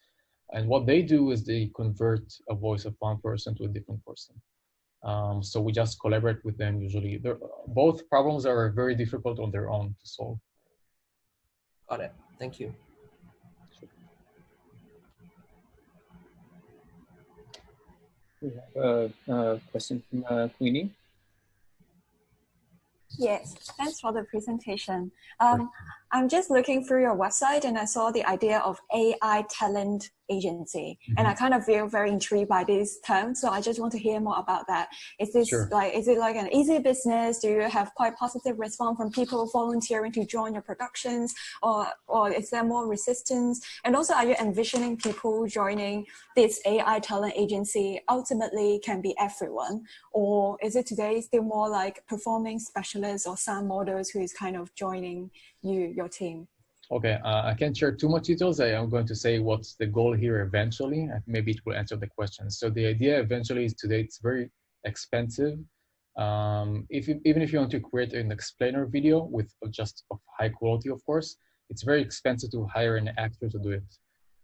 And what they do is they convert a voice of one person to a different person. So we just collaborate with them usually. Both problems are very difficult on their own to solve. Got it. Thank you. We have a question from Queenie. Yes, thanks for the presentation. I'm just looking through your website and I saw the idea of AI talent agency. And I kind of feel very intrigued by this term. So I just want to hear more about that. Is this is it like an easy business? Do you have quite positive response from people volunteering to join your productions, or is there more resistance? And also, are you envisioning people joining this AI talent agency ultimately can be everyone? Or is it today still more like performing specialists or sound models who is kind of joining your team? Okay, I can't share too much details. I am going to say what's the goal here eventually. Maybe it will answer the question. So the idea eventually is today it's very expensive. Even if you want to create an explainer video with just of high quality, of course, it's very expensive to hire an actor to do it.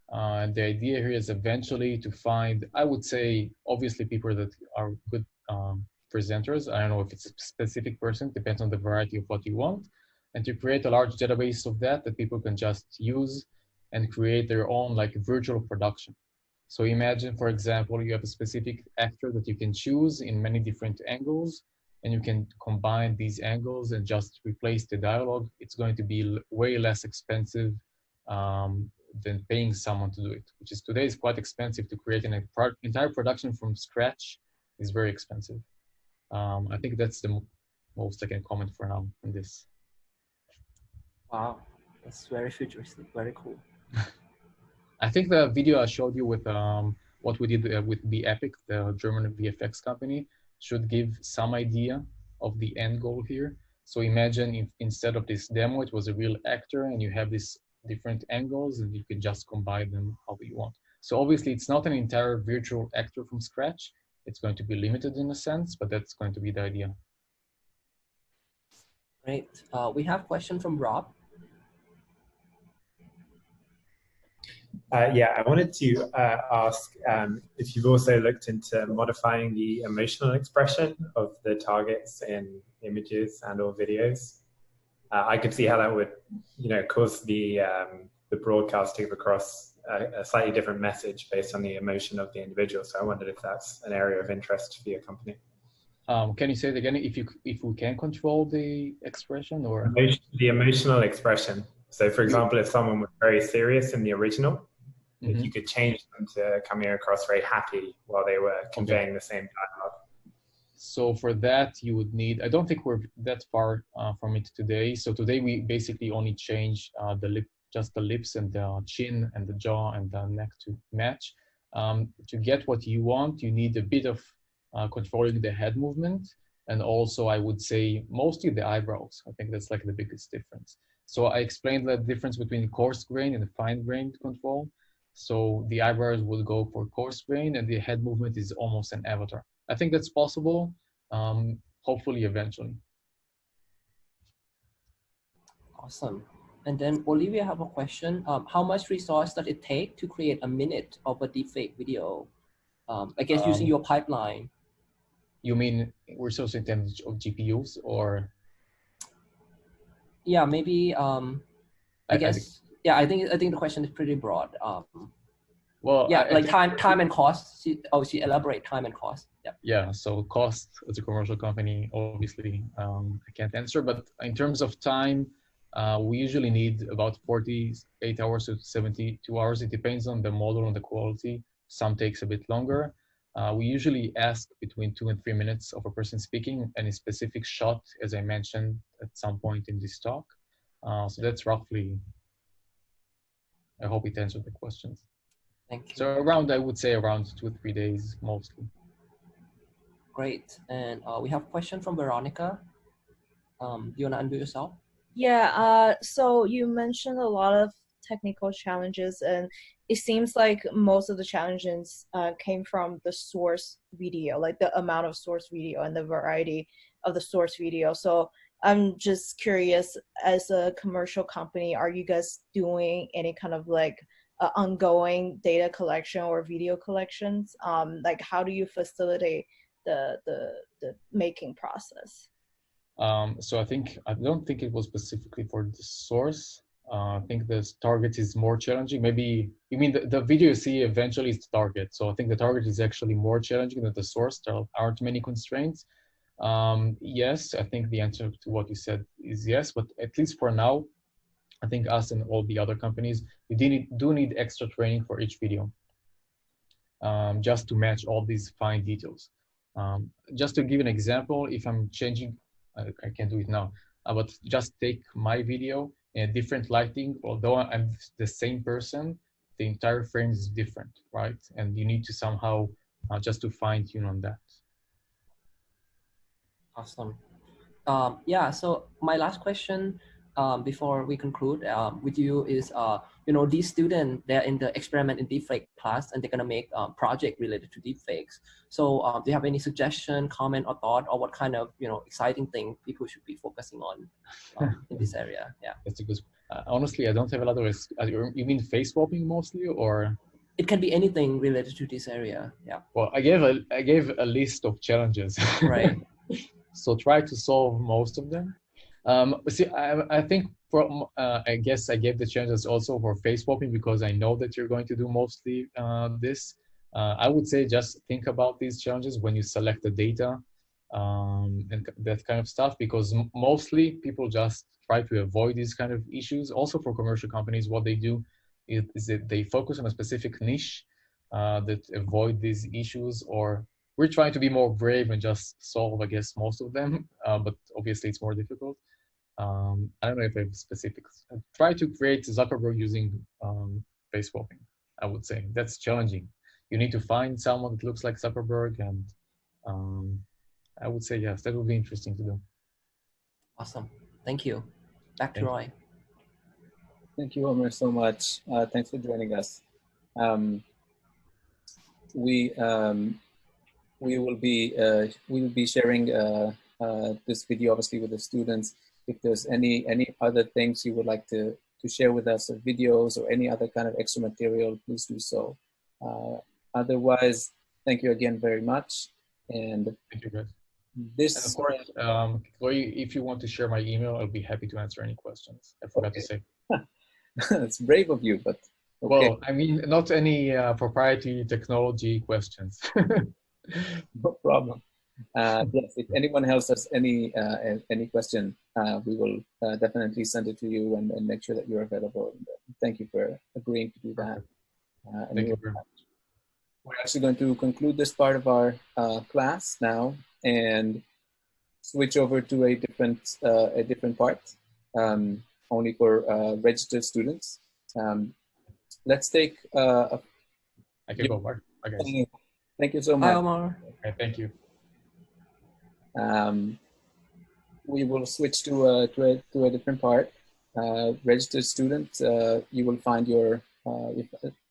And the idea here is eventually to find, I would say, obviously people that are good presenters. I don't know if it's a specific person, depends on the variety of what you want. And to create a large database of that people can just use and create their own like virtual production. So imagine, for example, you have a specific actor that you can choose in many different angles, and you can combine these angles and just replace the dialogue. It's going to be way less expensive than paying someone to do it, which is today is quite expensive. To create an entire production from scratch is very expensive. I think that's the most I can comment for now on this. Wow, that's very futuristic, very cool. I think the video I showed you with what we did with Be Epic, the German VFX company, should give some idea of the end goal here. So imagine if instead of this demo, it was a real actor and you have these different angles and you can just combine them however you want. So obviously it's not an entire virtual actor from scratch. It's going to be limited in a sense, but that's going to be the idea. Great. We have a question from Rob. Yeah, I wanted to ask if you've also looked into modifying the emotional expression of the targets in images and or videos. I could see how that would, cause the broadcast to give across a slightly different message based on the emotion of the individual. So I wondered if that's an area of interest for your company. Can you say it again? If we can control the expression or the emotional expression. So, for example, if someone was very serious in the original, if you could change them to coming across very happy while they were conveying the same dialogue. So for that, you would need, I don't think we're that far from it today. So today we basically only change just the lips and the chin and the jaw and the neck to match. To get what you want, you need a bit of controlling the head movement. And also I would say mostly the eyebrows. I think that's like the biggest difference. So I explained the difference between coarse grain and fine grained control. So the eyebrows will go for coarse grain and the head movement is almost an avatar. I think that's possible, hopefully eventually. Awesome. And then Olivia have a question. How much resource does it take to create a minute of a deepfake video? I guess using your pipeline. You mean resource in terms of GPUs or? Yeah, maybe, I guess, yeah, I think the question is pretty broad. Well, yeah, like time and cost. She elaborate time and cost. Yeah. Yeah. So cost as a commercial company, obviously, I can't answer. But in terms of time, we usually need about 48 hours to 72 hours. It depends on the model and the quality. Some takes a bit longer. We usually ask between 2 and 3 minutes of a person speaking and a specific shot, as I mentioned at some point in this talk. So that's roughly. I hope it answered the questions. Thank you. So around, I would say around 2 or 3 days mostly. Great. And we have a question from Veronica. Do you want to unmute yourself? Yeah, so you mentioned a lot of technical challenges, and it seems like most of the challenges came from the source video, like the amount of source video and the variety of the source video. So I'm just curious, as a commercial company, are you guys doing any kind of like ongoing data collection or video collections? Like how do you facilitate the making process? So I don't think it was specifically for the source. I think the target is more challenging. Maybe, you mean the video you see eventually is the target. So I think the target is actually more challenging than the source. There aren't many constraints. Yes, I think the answer to what you said is yes, but at least for now, I think us and all the other companies, we do need extra training for each video, just to match all these fine details. Just to give an example, if I'm changing, I can't do it now, but just take my video in a different lighting, although I'm the same person, the entire frame is different, right? And you need to somehow just to fine tune on that. Awesome. Yeah, so my last question before we conclude with you is, these students, they're in the experiment in deepfake class and they're gonna make a project related to deepfakes. So do you have any suggestion, comment or thought, or what kind of, exciting thing people should be focusing on in this area? Yeah. That's a good, honestly, I don't have a lot of, you mean face swapping mostly, or? It can be anything related to this area, yeah. Well, I gave a list of challenges. Right. So try to solve most of them. See, I think I guess I gave the challenges also for face swapping because I know that you're going to do mostly this. I would say just think about these challenges when you select the data and that kind of stuff, because mostly people just try to avoid these kind of issues. Also for commercial companies, what they do, Is it they focus on a specific niche that avoid these issues, or we're trying to be more brave and just solve, I guess, most of them, but obviously it's more difficult. I don't know if I have specifics. Try to create Zuckerberg using face swapping, I would say. That's challenging. You need to find someone that looks like Zuckerberg, and I would say yes, that would be interesting to do. Awesome. Thank you. Back to Roy. Thank you, Omer, so much. Thanks for joining us. We will be sharing this video obviously with the students. If there's any other things you would like to share with us, or videos or any other kind of extra material, please do so. Otherwise, thank you again very much. And thank you, guys. This, and of course, Chloe, if you want to share my email, I'll be happy to answer any questions. I forgot to say. It's brave of you, but okay. Well, I mean, not any proprietary technology questions. No problem. Yes, if anyone else has any question, we will definitely send it to you and make sure that you're available. Thank you for agreeing to do that. Thank you very much. We're actually going to conclude this part of our class now and switch over to a different part, only for registered students. Let's take. I can go, Mark. Okay. Thank you so much. Hi, Omar. Okay, thank you. We will switch to a different part. Registered student, you will find your if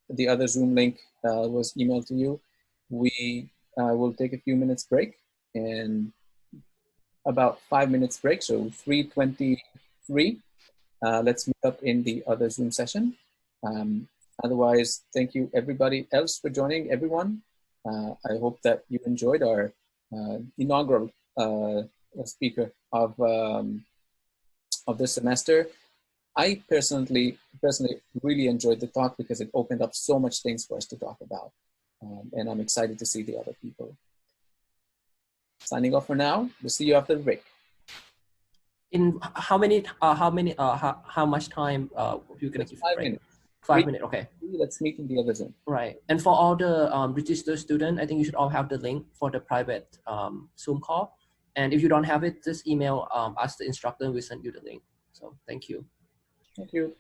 the other Zoom link was emailed to you. We will take a few minutes break, and about 5 minutes break, so 3:23. Let's meet up in the other Zoom session. Otherwise, thank you everybody else for joining, everyone. I hope that you enjoyed our inaugural speaker of this semester. I personally really enjoyed the talk because it opened up so much things for us to talk about. And I'm excited to see the other people. Signing off for now. We'll see you after the break. In how much time you're gonna give? 5 minutes. 5 minutes, okay. Let's meet in the other Zoom. Right, and for all the registered students, I think you should all have the link for the private Zoom call. And if you don't have it, just email us, the instructor, and we'll send you the link. So thank you. Thank you.